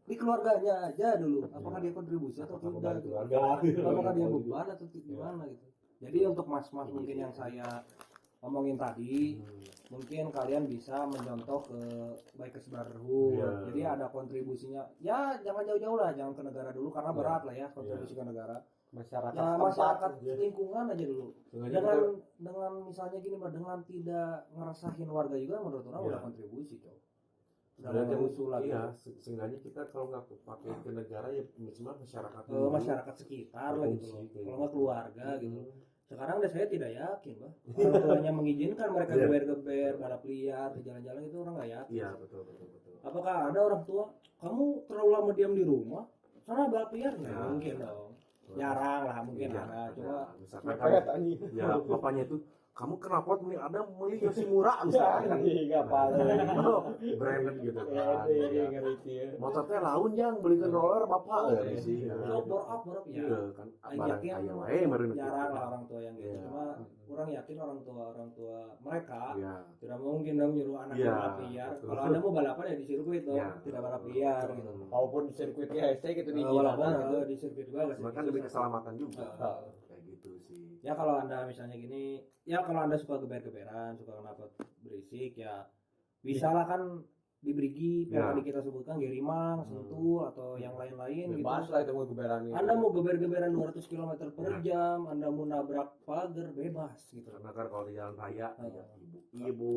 di keluarganya aja dulu. Apakah dia kontribusi atau tidak? Keluarga. Apakah dia beban atau gimana gitu? Jadi untuk mas-mas mungkin yang saya ngomongin tadi, mungkin kalian bisa mencontoh ke Bikers Brotherhood. Iya. Jadi ada kontribusinya. Ya jangan jauh-jauh lah, jangan ke negara dulu karena berat lah ya kontribusi ke negara. Masyarakat Ya setempat. masyarakat ya. lingkungan aja dulu. Sengaja Dengan misalnya gini Mbak, dengan tidak ngerasahin warga juga menurut orang Iya. udah kontribusi cok. Udah Sebenarnya ngerusuh lagi. iya, seenggaknya kita kalau nggak pakai ke negara ya cuma masyarakat Ke masyarakat sekitar lah gitu loh. Kalau nggak keluarga gitu. Sekarang deh saya tidak yakin Mbak. Orang tuanya mengizinkan mereka Iya. geber-geber, balap liar, jalan-jalan itu orang nggak yakin. Iya betul. Apakah ada orang tua, kamu terlalu lama diam di rumah, sana balap liar? Nggak Ya. mungkin dong. Jarang lah mungkin Iya, ada. Cuma misalkan Kayak kan, ya bapaknya itu kamu kenapa ada beli Yoshimura misalkan Enggak apa-apa. branded gitu kan Iya, ngerti ya. motornya laun yang belikan roller bapak ya sih so bor up ya. iya kan barang Yakin kaya wae meureun gitu. jarang lah orang tua yang gitu. Iya. Cuma orang yakin orang tua mereka Iya. tidak mungkin dong nyuruh anak Iya, balap liar. betul. Kalau anda mau balapan ya di sirkuit dong, Iya. tidak balap liar gitu. Walaupun sirkuitnya HC gitu di Walaupun jalanan. di sirkuit juga nggak Cuma sih. kan demi keselamatan juga Heeh. kayak gitu sih Ya kalau anda misalnya gini, ya kalau anda suka geber-geberan, suka kenapa berisik ya bisa lah kan di Brigi yang tadi kita sebutkan Gerimang, Sentul atau yang lain-lain gitu. Bebas lah itu mau geberan itu. Anda mau geber-geberan 200 km per jam, Anda mau nabrak pagar bebas gitu. Karena kan kalau di jalan raya ibu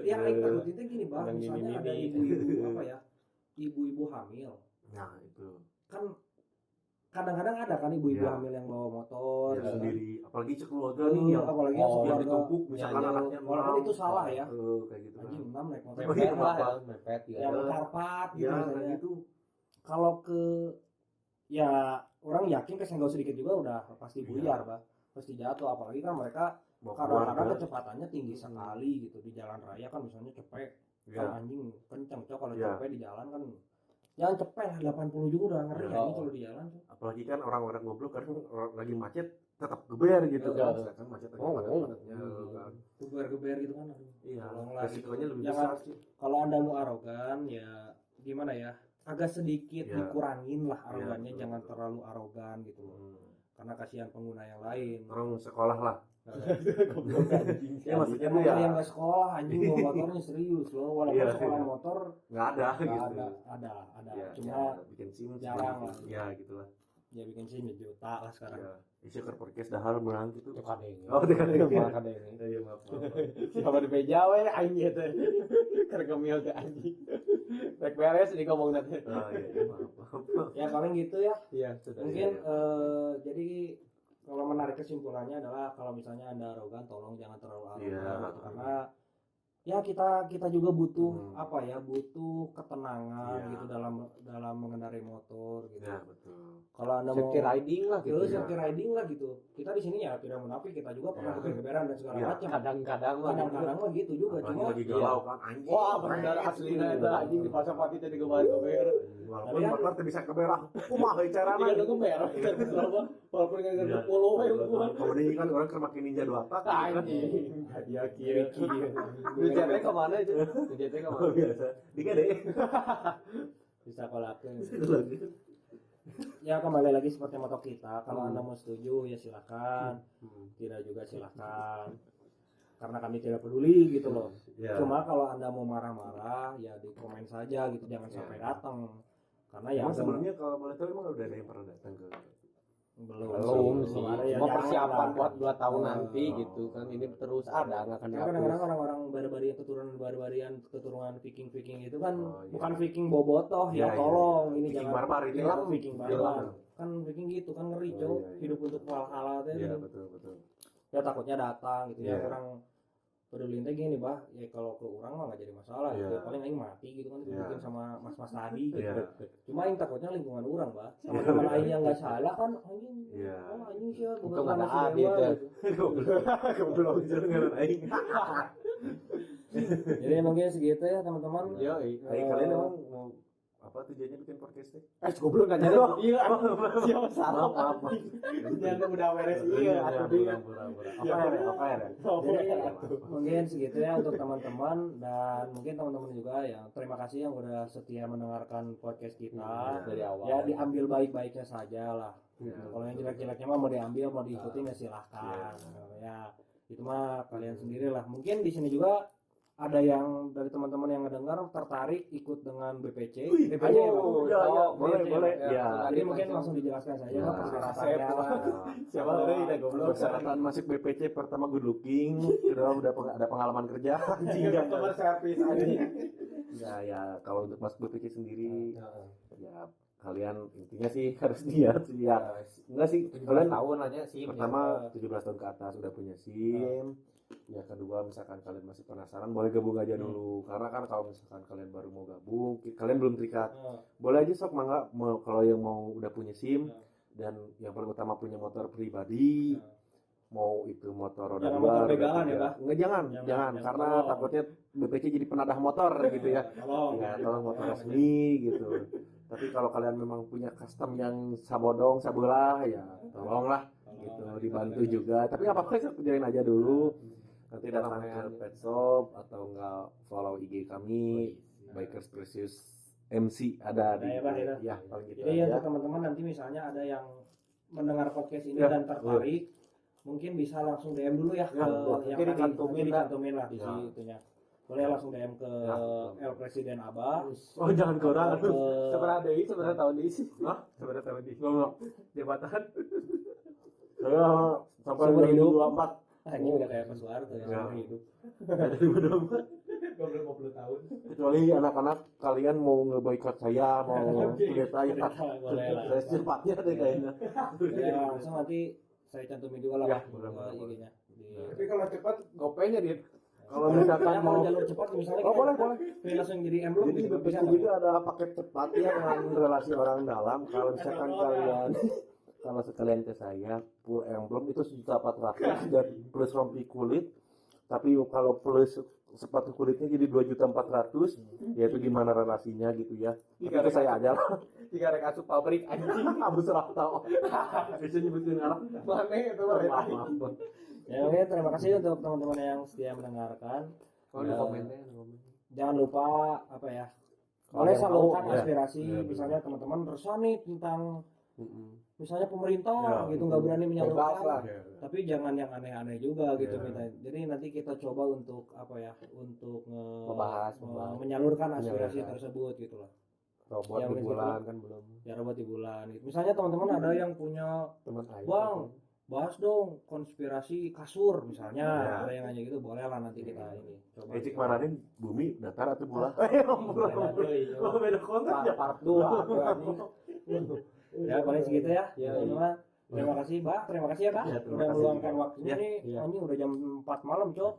yang lain takut itu gini Bang, misalnya ada ibu-ibu apa ya, ibu-ibu hamil. Nah itu Kan kadang-kadang ada kan ibu-ibu hamil yang bawa motor sendiri, apalagi sekeluarga nih yang apalagi yang sekeluarga ditumpuk misalkan anaknya walaupun itu salah ya kayak gitu anjing 6 naik motor Mepet lah ya, mepet ya. yang karpat gitu ya misalnya. gitu. Kalau ke ya orang yakin kesenggol sedikit juga udah pasti buyar bah, pasti jatuh, apalagi kan mereka kadang-kadang kecepatannya tinggi sekali gitu di jalan raya kan, misalnya cepet kan anjing kenceng cok kalau cepet di jalan kan. Jangan cepet lah 80 juga udah ngeri ya kalau di jalan tuh. Apalagi kan orang-orang goblok kan lagi macet tetap geber gitu kan. Kan macet lagi padat-padatnya kan. Geber-geber gitu kan. Iya, Tolonglah resikonya gitu. lebih Jangan, besar sih. kalau Anda mau arogan ya gimana ya? Agak sedikit dikurangin lah arogannya, jangan terlalu arogan gitu loh. Karena kasihan pengguna yang lain. Orang sekolah lah. Ya maksudnya tuh yang nggak sekolah anjing bawa motornya serius loh, walaupun sekolah motor nggak ada gitu. ada Ya, cuma bikin SIM jarang lah. Ya gitulah. Ya bikin SIM juta lah sekarang. Ya, isi ke podcast dahar menang gitu. Itu kadeng. Oh, kadeng. Kadeng. Iya, maaf. Siapa di meja we anjing teh. Kergemil teh anjing. Rek beres di ngomong nanti. Oh iya, maaf. Ya paling gitu ya. Iya, sudah. Mungkin jadi kalau menarik kesimpulannya adalah kalau misalnya Anda arogan, tolong jangan terlalu arogan gitu. Karena ya kita juga butuh apa ya, butuh ketenangan gitu dalam mengendarai motor gitu. Ya, betul. Kalau Anda mau safety riding lah gitu. Safety riding lah gitu. Kita di sini ya tidak munafik, kita juga pernah geber-geberan dan segala macam. Kadang-kadang mah gitu juga. Cuma lagi galau kan anjing. Wah, benar aslinya eta anjing di pasar pati teh digeber-geber. Walaupun motor teh bisa keberah. Kumaha carana? Tidak geber. Walaupun enggak geber puluh we ukuran. Kemudian kan orang keur make ninja 2 tak. Anjing. Hadiah kieu. Ninja teh ka mana itu? Ninja teh ka mana? Biasa. Digede. Bisa kolakeun. Ya kembali lagi seperti moto kita, kalau Anda mau setuju ya silakan, tidak juga silakan, karena kami tidak peduli gitu loh. Cuma kalau Anda mau marah-marah ya di komen saja gitu, jangan sampai datang, karena ya sebenarnya kalau boleh tahu emang udah ada yang pernah datang ke belum sih, cuma persiapan buat 2 tahun nanti gitu kan, ini terus ada nggak akan dihapus. Kadang-kadang orang-orang barbarian keturunan Viking itu kan bukan Viking bobotoh ya, tolong ini Viking jangan barbar ini bilang Viking barbar kan Viking gitu kan ngeri cowok hidup untuk hal-hal teh. Iya betul. Ya takutnya datang gitu ya, orang peduli teh gini bah, ya kalau ke orang mah nggak jadi masalah gitu. Paling aing mati gitu kan dibikin sama mas-mas tadi gitu. Cuma yang takutnya lingkungan orang bah, sama-sama aing yang nggak salah kan anjing. Oh anjing sih bukan ada adit ya. Goblok jangan aing. Jadi mungkin segitu ya teman-teman. Kalian emang mau apa tujuannya bikin podcast teh? Goblok nggak jadi. Iya. Siapa salah? Maaf. Yang udah beres iya atau dia. Apa ya? Mungkin segitu ya untuk teman-teman, dan mungkin teman-teman juga yang terima kasih yang udah setia mendengarkan podcast kita dari awal. Ya diambil baik-baiknya saja lah. Kalau yang jelek-jeleknya mah mau diambil mau diikutin ya silahkan. Ya itu mah kalian sendirilah. Mungkin di sini juga ada yang dari teman-teman yang ngedengar tertarik ikut dengan BPC. BPC boleh. Ya, jadi mungkin langsung dijelaskan saja persyaratannya. Siapa lagi udah goblok. Persyaratan masuk BPC pertama good looking, kedua udah ada pengalaman kerja. Customer service aja. Ya kalau untuk masuk BPC sendiri ya kalian intinya sih harus niat sih ya. Enggak sih, kalian tahun aja sih. Pertama 17 tahun ke atas udah punya SIM. Ya kedua misalkan kalian masih penasaran boleh gabung aja dulu, karena kan kalau misalkan kalian baru mau gabung, kalian belum terikat, boleh aja sok mangga kalau yang mau udah punya SIM dan yang paling utama punya motor pribadi, mau itu motor roda dua, pegangan ya Pak? Enggak, jangan karena takutnya BPC jadi penadah motor gitu ya. Tolong motor resmi gitu. Tapi kalau kalian memang punya custom yang sabodong, sabelah ya tolonglah gitu, dibantu juga. Tapi apa-apa sih kerjain aja dulu. Nanti datang ke Pet Shop atau enggak follow IG kami Bikers Precious MC ada di ya paling gitu. Jadi untuk teman-teman nanti misalnya ada yang mendengar podcast ini dan tertarik mungkin bisa langsung DM dulu ya ke Ya, yang mungkin tadi dicantumin, dicantumin lah di Ya. situnya. Boleh langsung DM ke El Presiden Abah. Oh jangan ke orang Atau aduh. ke sebenarnya tahun ini sih. Hah? Sebenarnya tahun ini. Enggak. Jabatan. Saya sampai Seumur hidup. 2024. ini udah kayak Mas Soeharto ya, Ya. seumur hidup. Dari 2024. 50 tahun. Kecuali anak-anak kalian mau ngeboikot saya, mau kudet saya. Boleh lah. Saya secepatnya deh kayaknya. Ya, langsung nanti saya cantumin juga lah Ya, Pak, boleh, boleh, IG-nya. Tapi kalau cepat gopenya dia. Kalau misalkan Ya, mau kalau jalur cepat misalnya Oh, kita boleh, boleh. pilih langsung jadi emblem Jadi gitu, BPC bisa nggak? juga ada paket cepat ya dengan relasi orang dalam. Kalau misalkan kalian kalau sekalian ke saya full emblem itu 1.400.000 dan plus rompi kulit. Tapi kalau plus sepatu kulitnya jadi 2.400.000, ya itu gimana relasinya gitu ya. Tapi itu saya aja lah. Jika rek asup pabrik anjing. Abu serah tahu. Bisa nyebutin orang. Mana itu Maaf. Ya, oke, terima kasih untuk teman-teman yang setia mendengarkan. Oh, di komennya. Jangan lupa apa ya? Kalau Boleh yang salurkan tahu, ya. aspirasi, Ya, misalnya teman-teman resah nih tentang Mm-mm. misalnya pemerintah Ya, gitu nggak berani Bebas menyalurkan. lah. Tapi jangan yang aneh-aneh juga gitu Ya. minta. Jadi nanti kita coba untuk apa ya? Untuk Membahas. menyalurkan aspirasi Menyalurkan. tersebut gitu loh. Robot Yang di begitu. bulan kan belum. Ya robot di bulan gitu. Misalnya teman-teman ada yang punya Teman aing. Bang, bahas dong konspirasi kasur misalnya, Ya. ada yang nanya gitu, boleh lah nanti kita ini coba. Ecik maranin bumi datar atau bulan? Oh, Beda konten ya. Part 2 Ya paling segitu ya. Ya, Teman-teman. Terima kasih, Mbak. Terima kasih ya, Kak. Ya, terima Udah kasih meluangkan juga. waktunya Ya. nih. Ya. Ini udah jam 4 malam, Cok.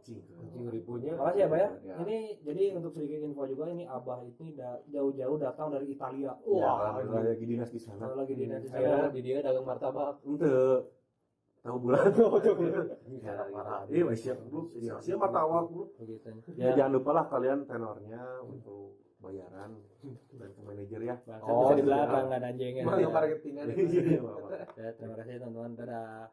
ribunya. Makasih ya, Pak ya. Ya. Ini jadi untuk sedikit info juga, ini Abah ini jauh-jauh datang dari Italia. Ya, alhamdulillah lagi dinas di sana. Kalau lagi di nanti Saya saya di dia dagang martabak. Untuk tahu bulan. Ya, Parah. Iya, siap dulu. Siap matawak dulu. begitu. Ya, jangan lupa lah kalian tenornya untuk bayaran dan ke manajer ya. Bahkan Oh, bisa di iya. belakang nggak ada anjingnya. Bang marketingan. Iya, Ya, terima kasih teman-teman. Dadah.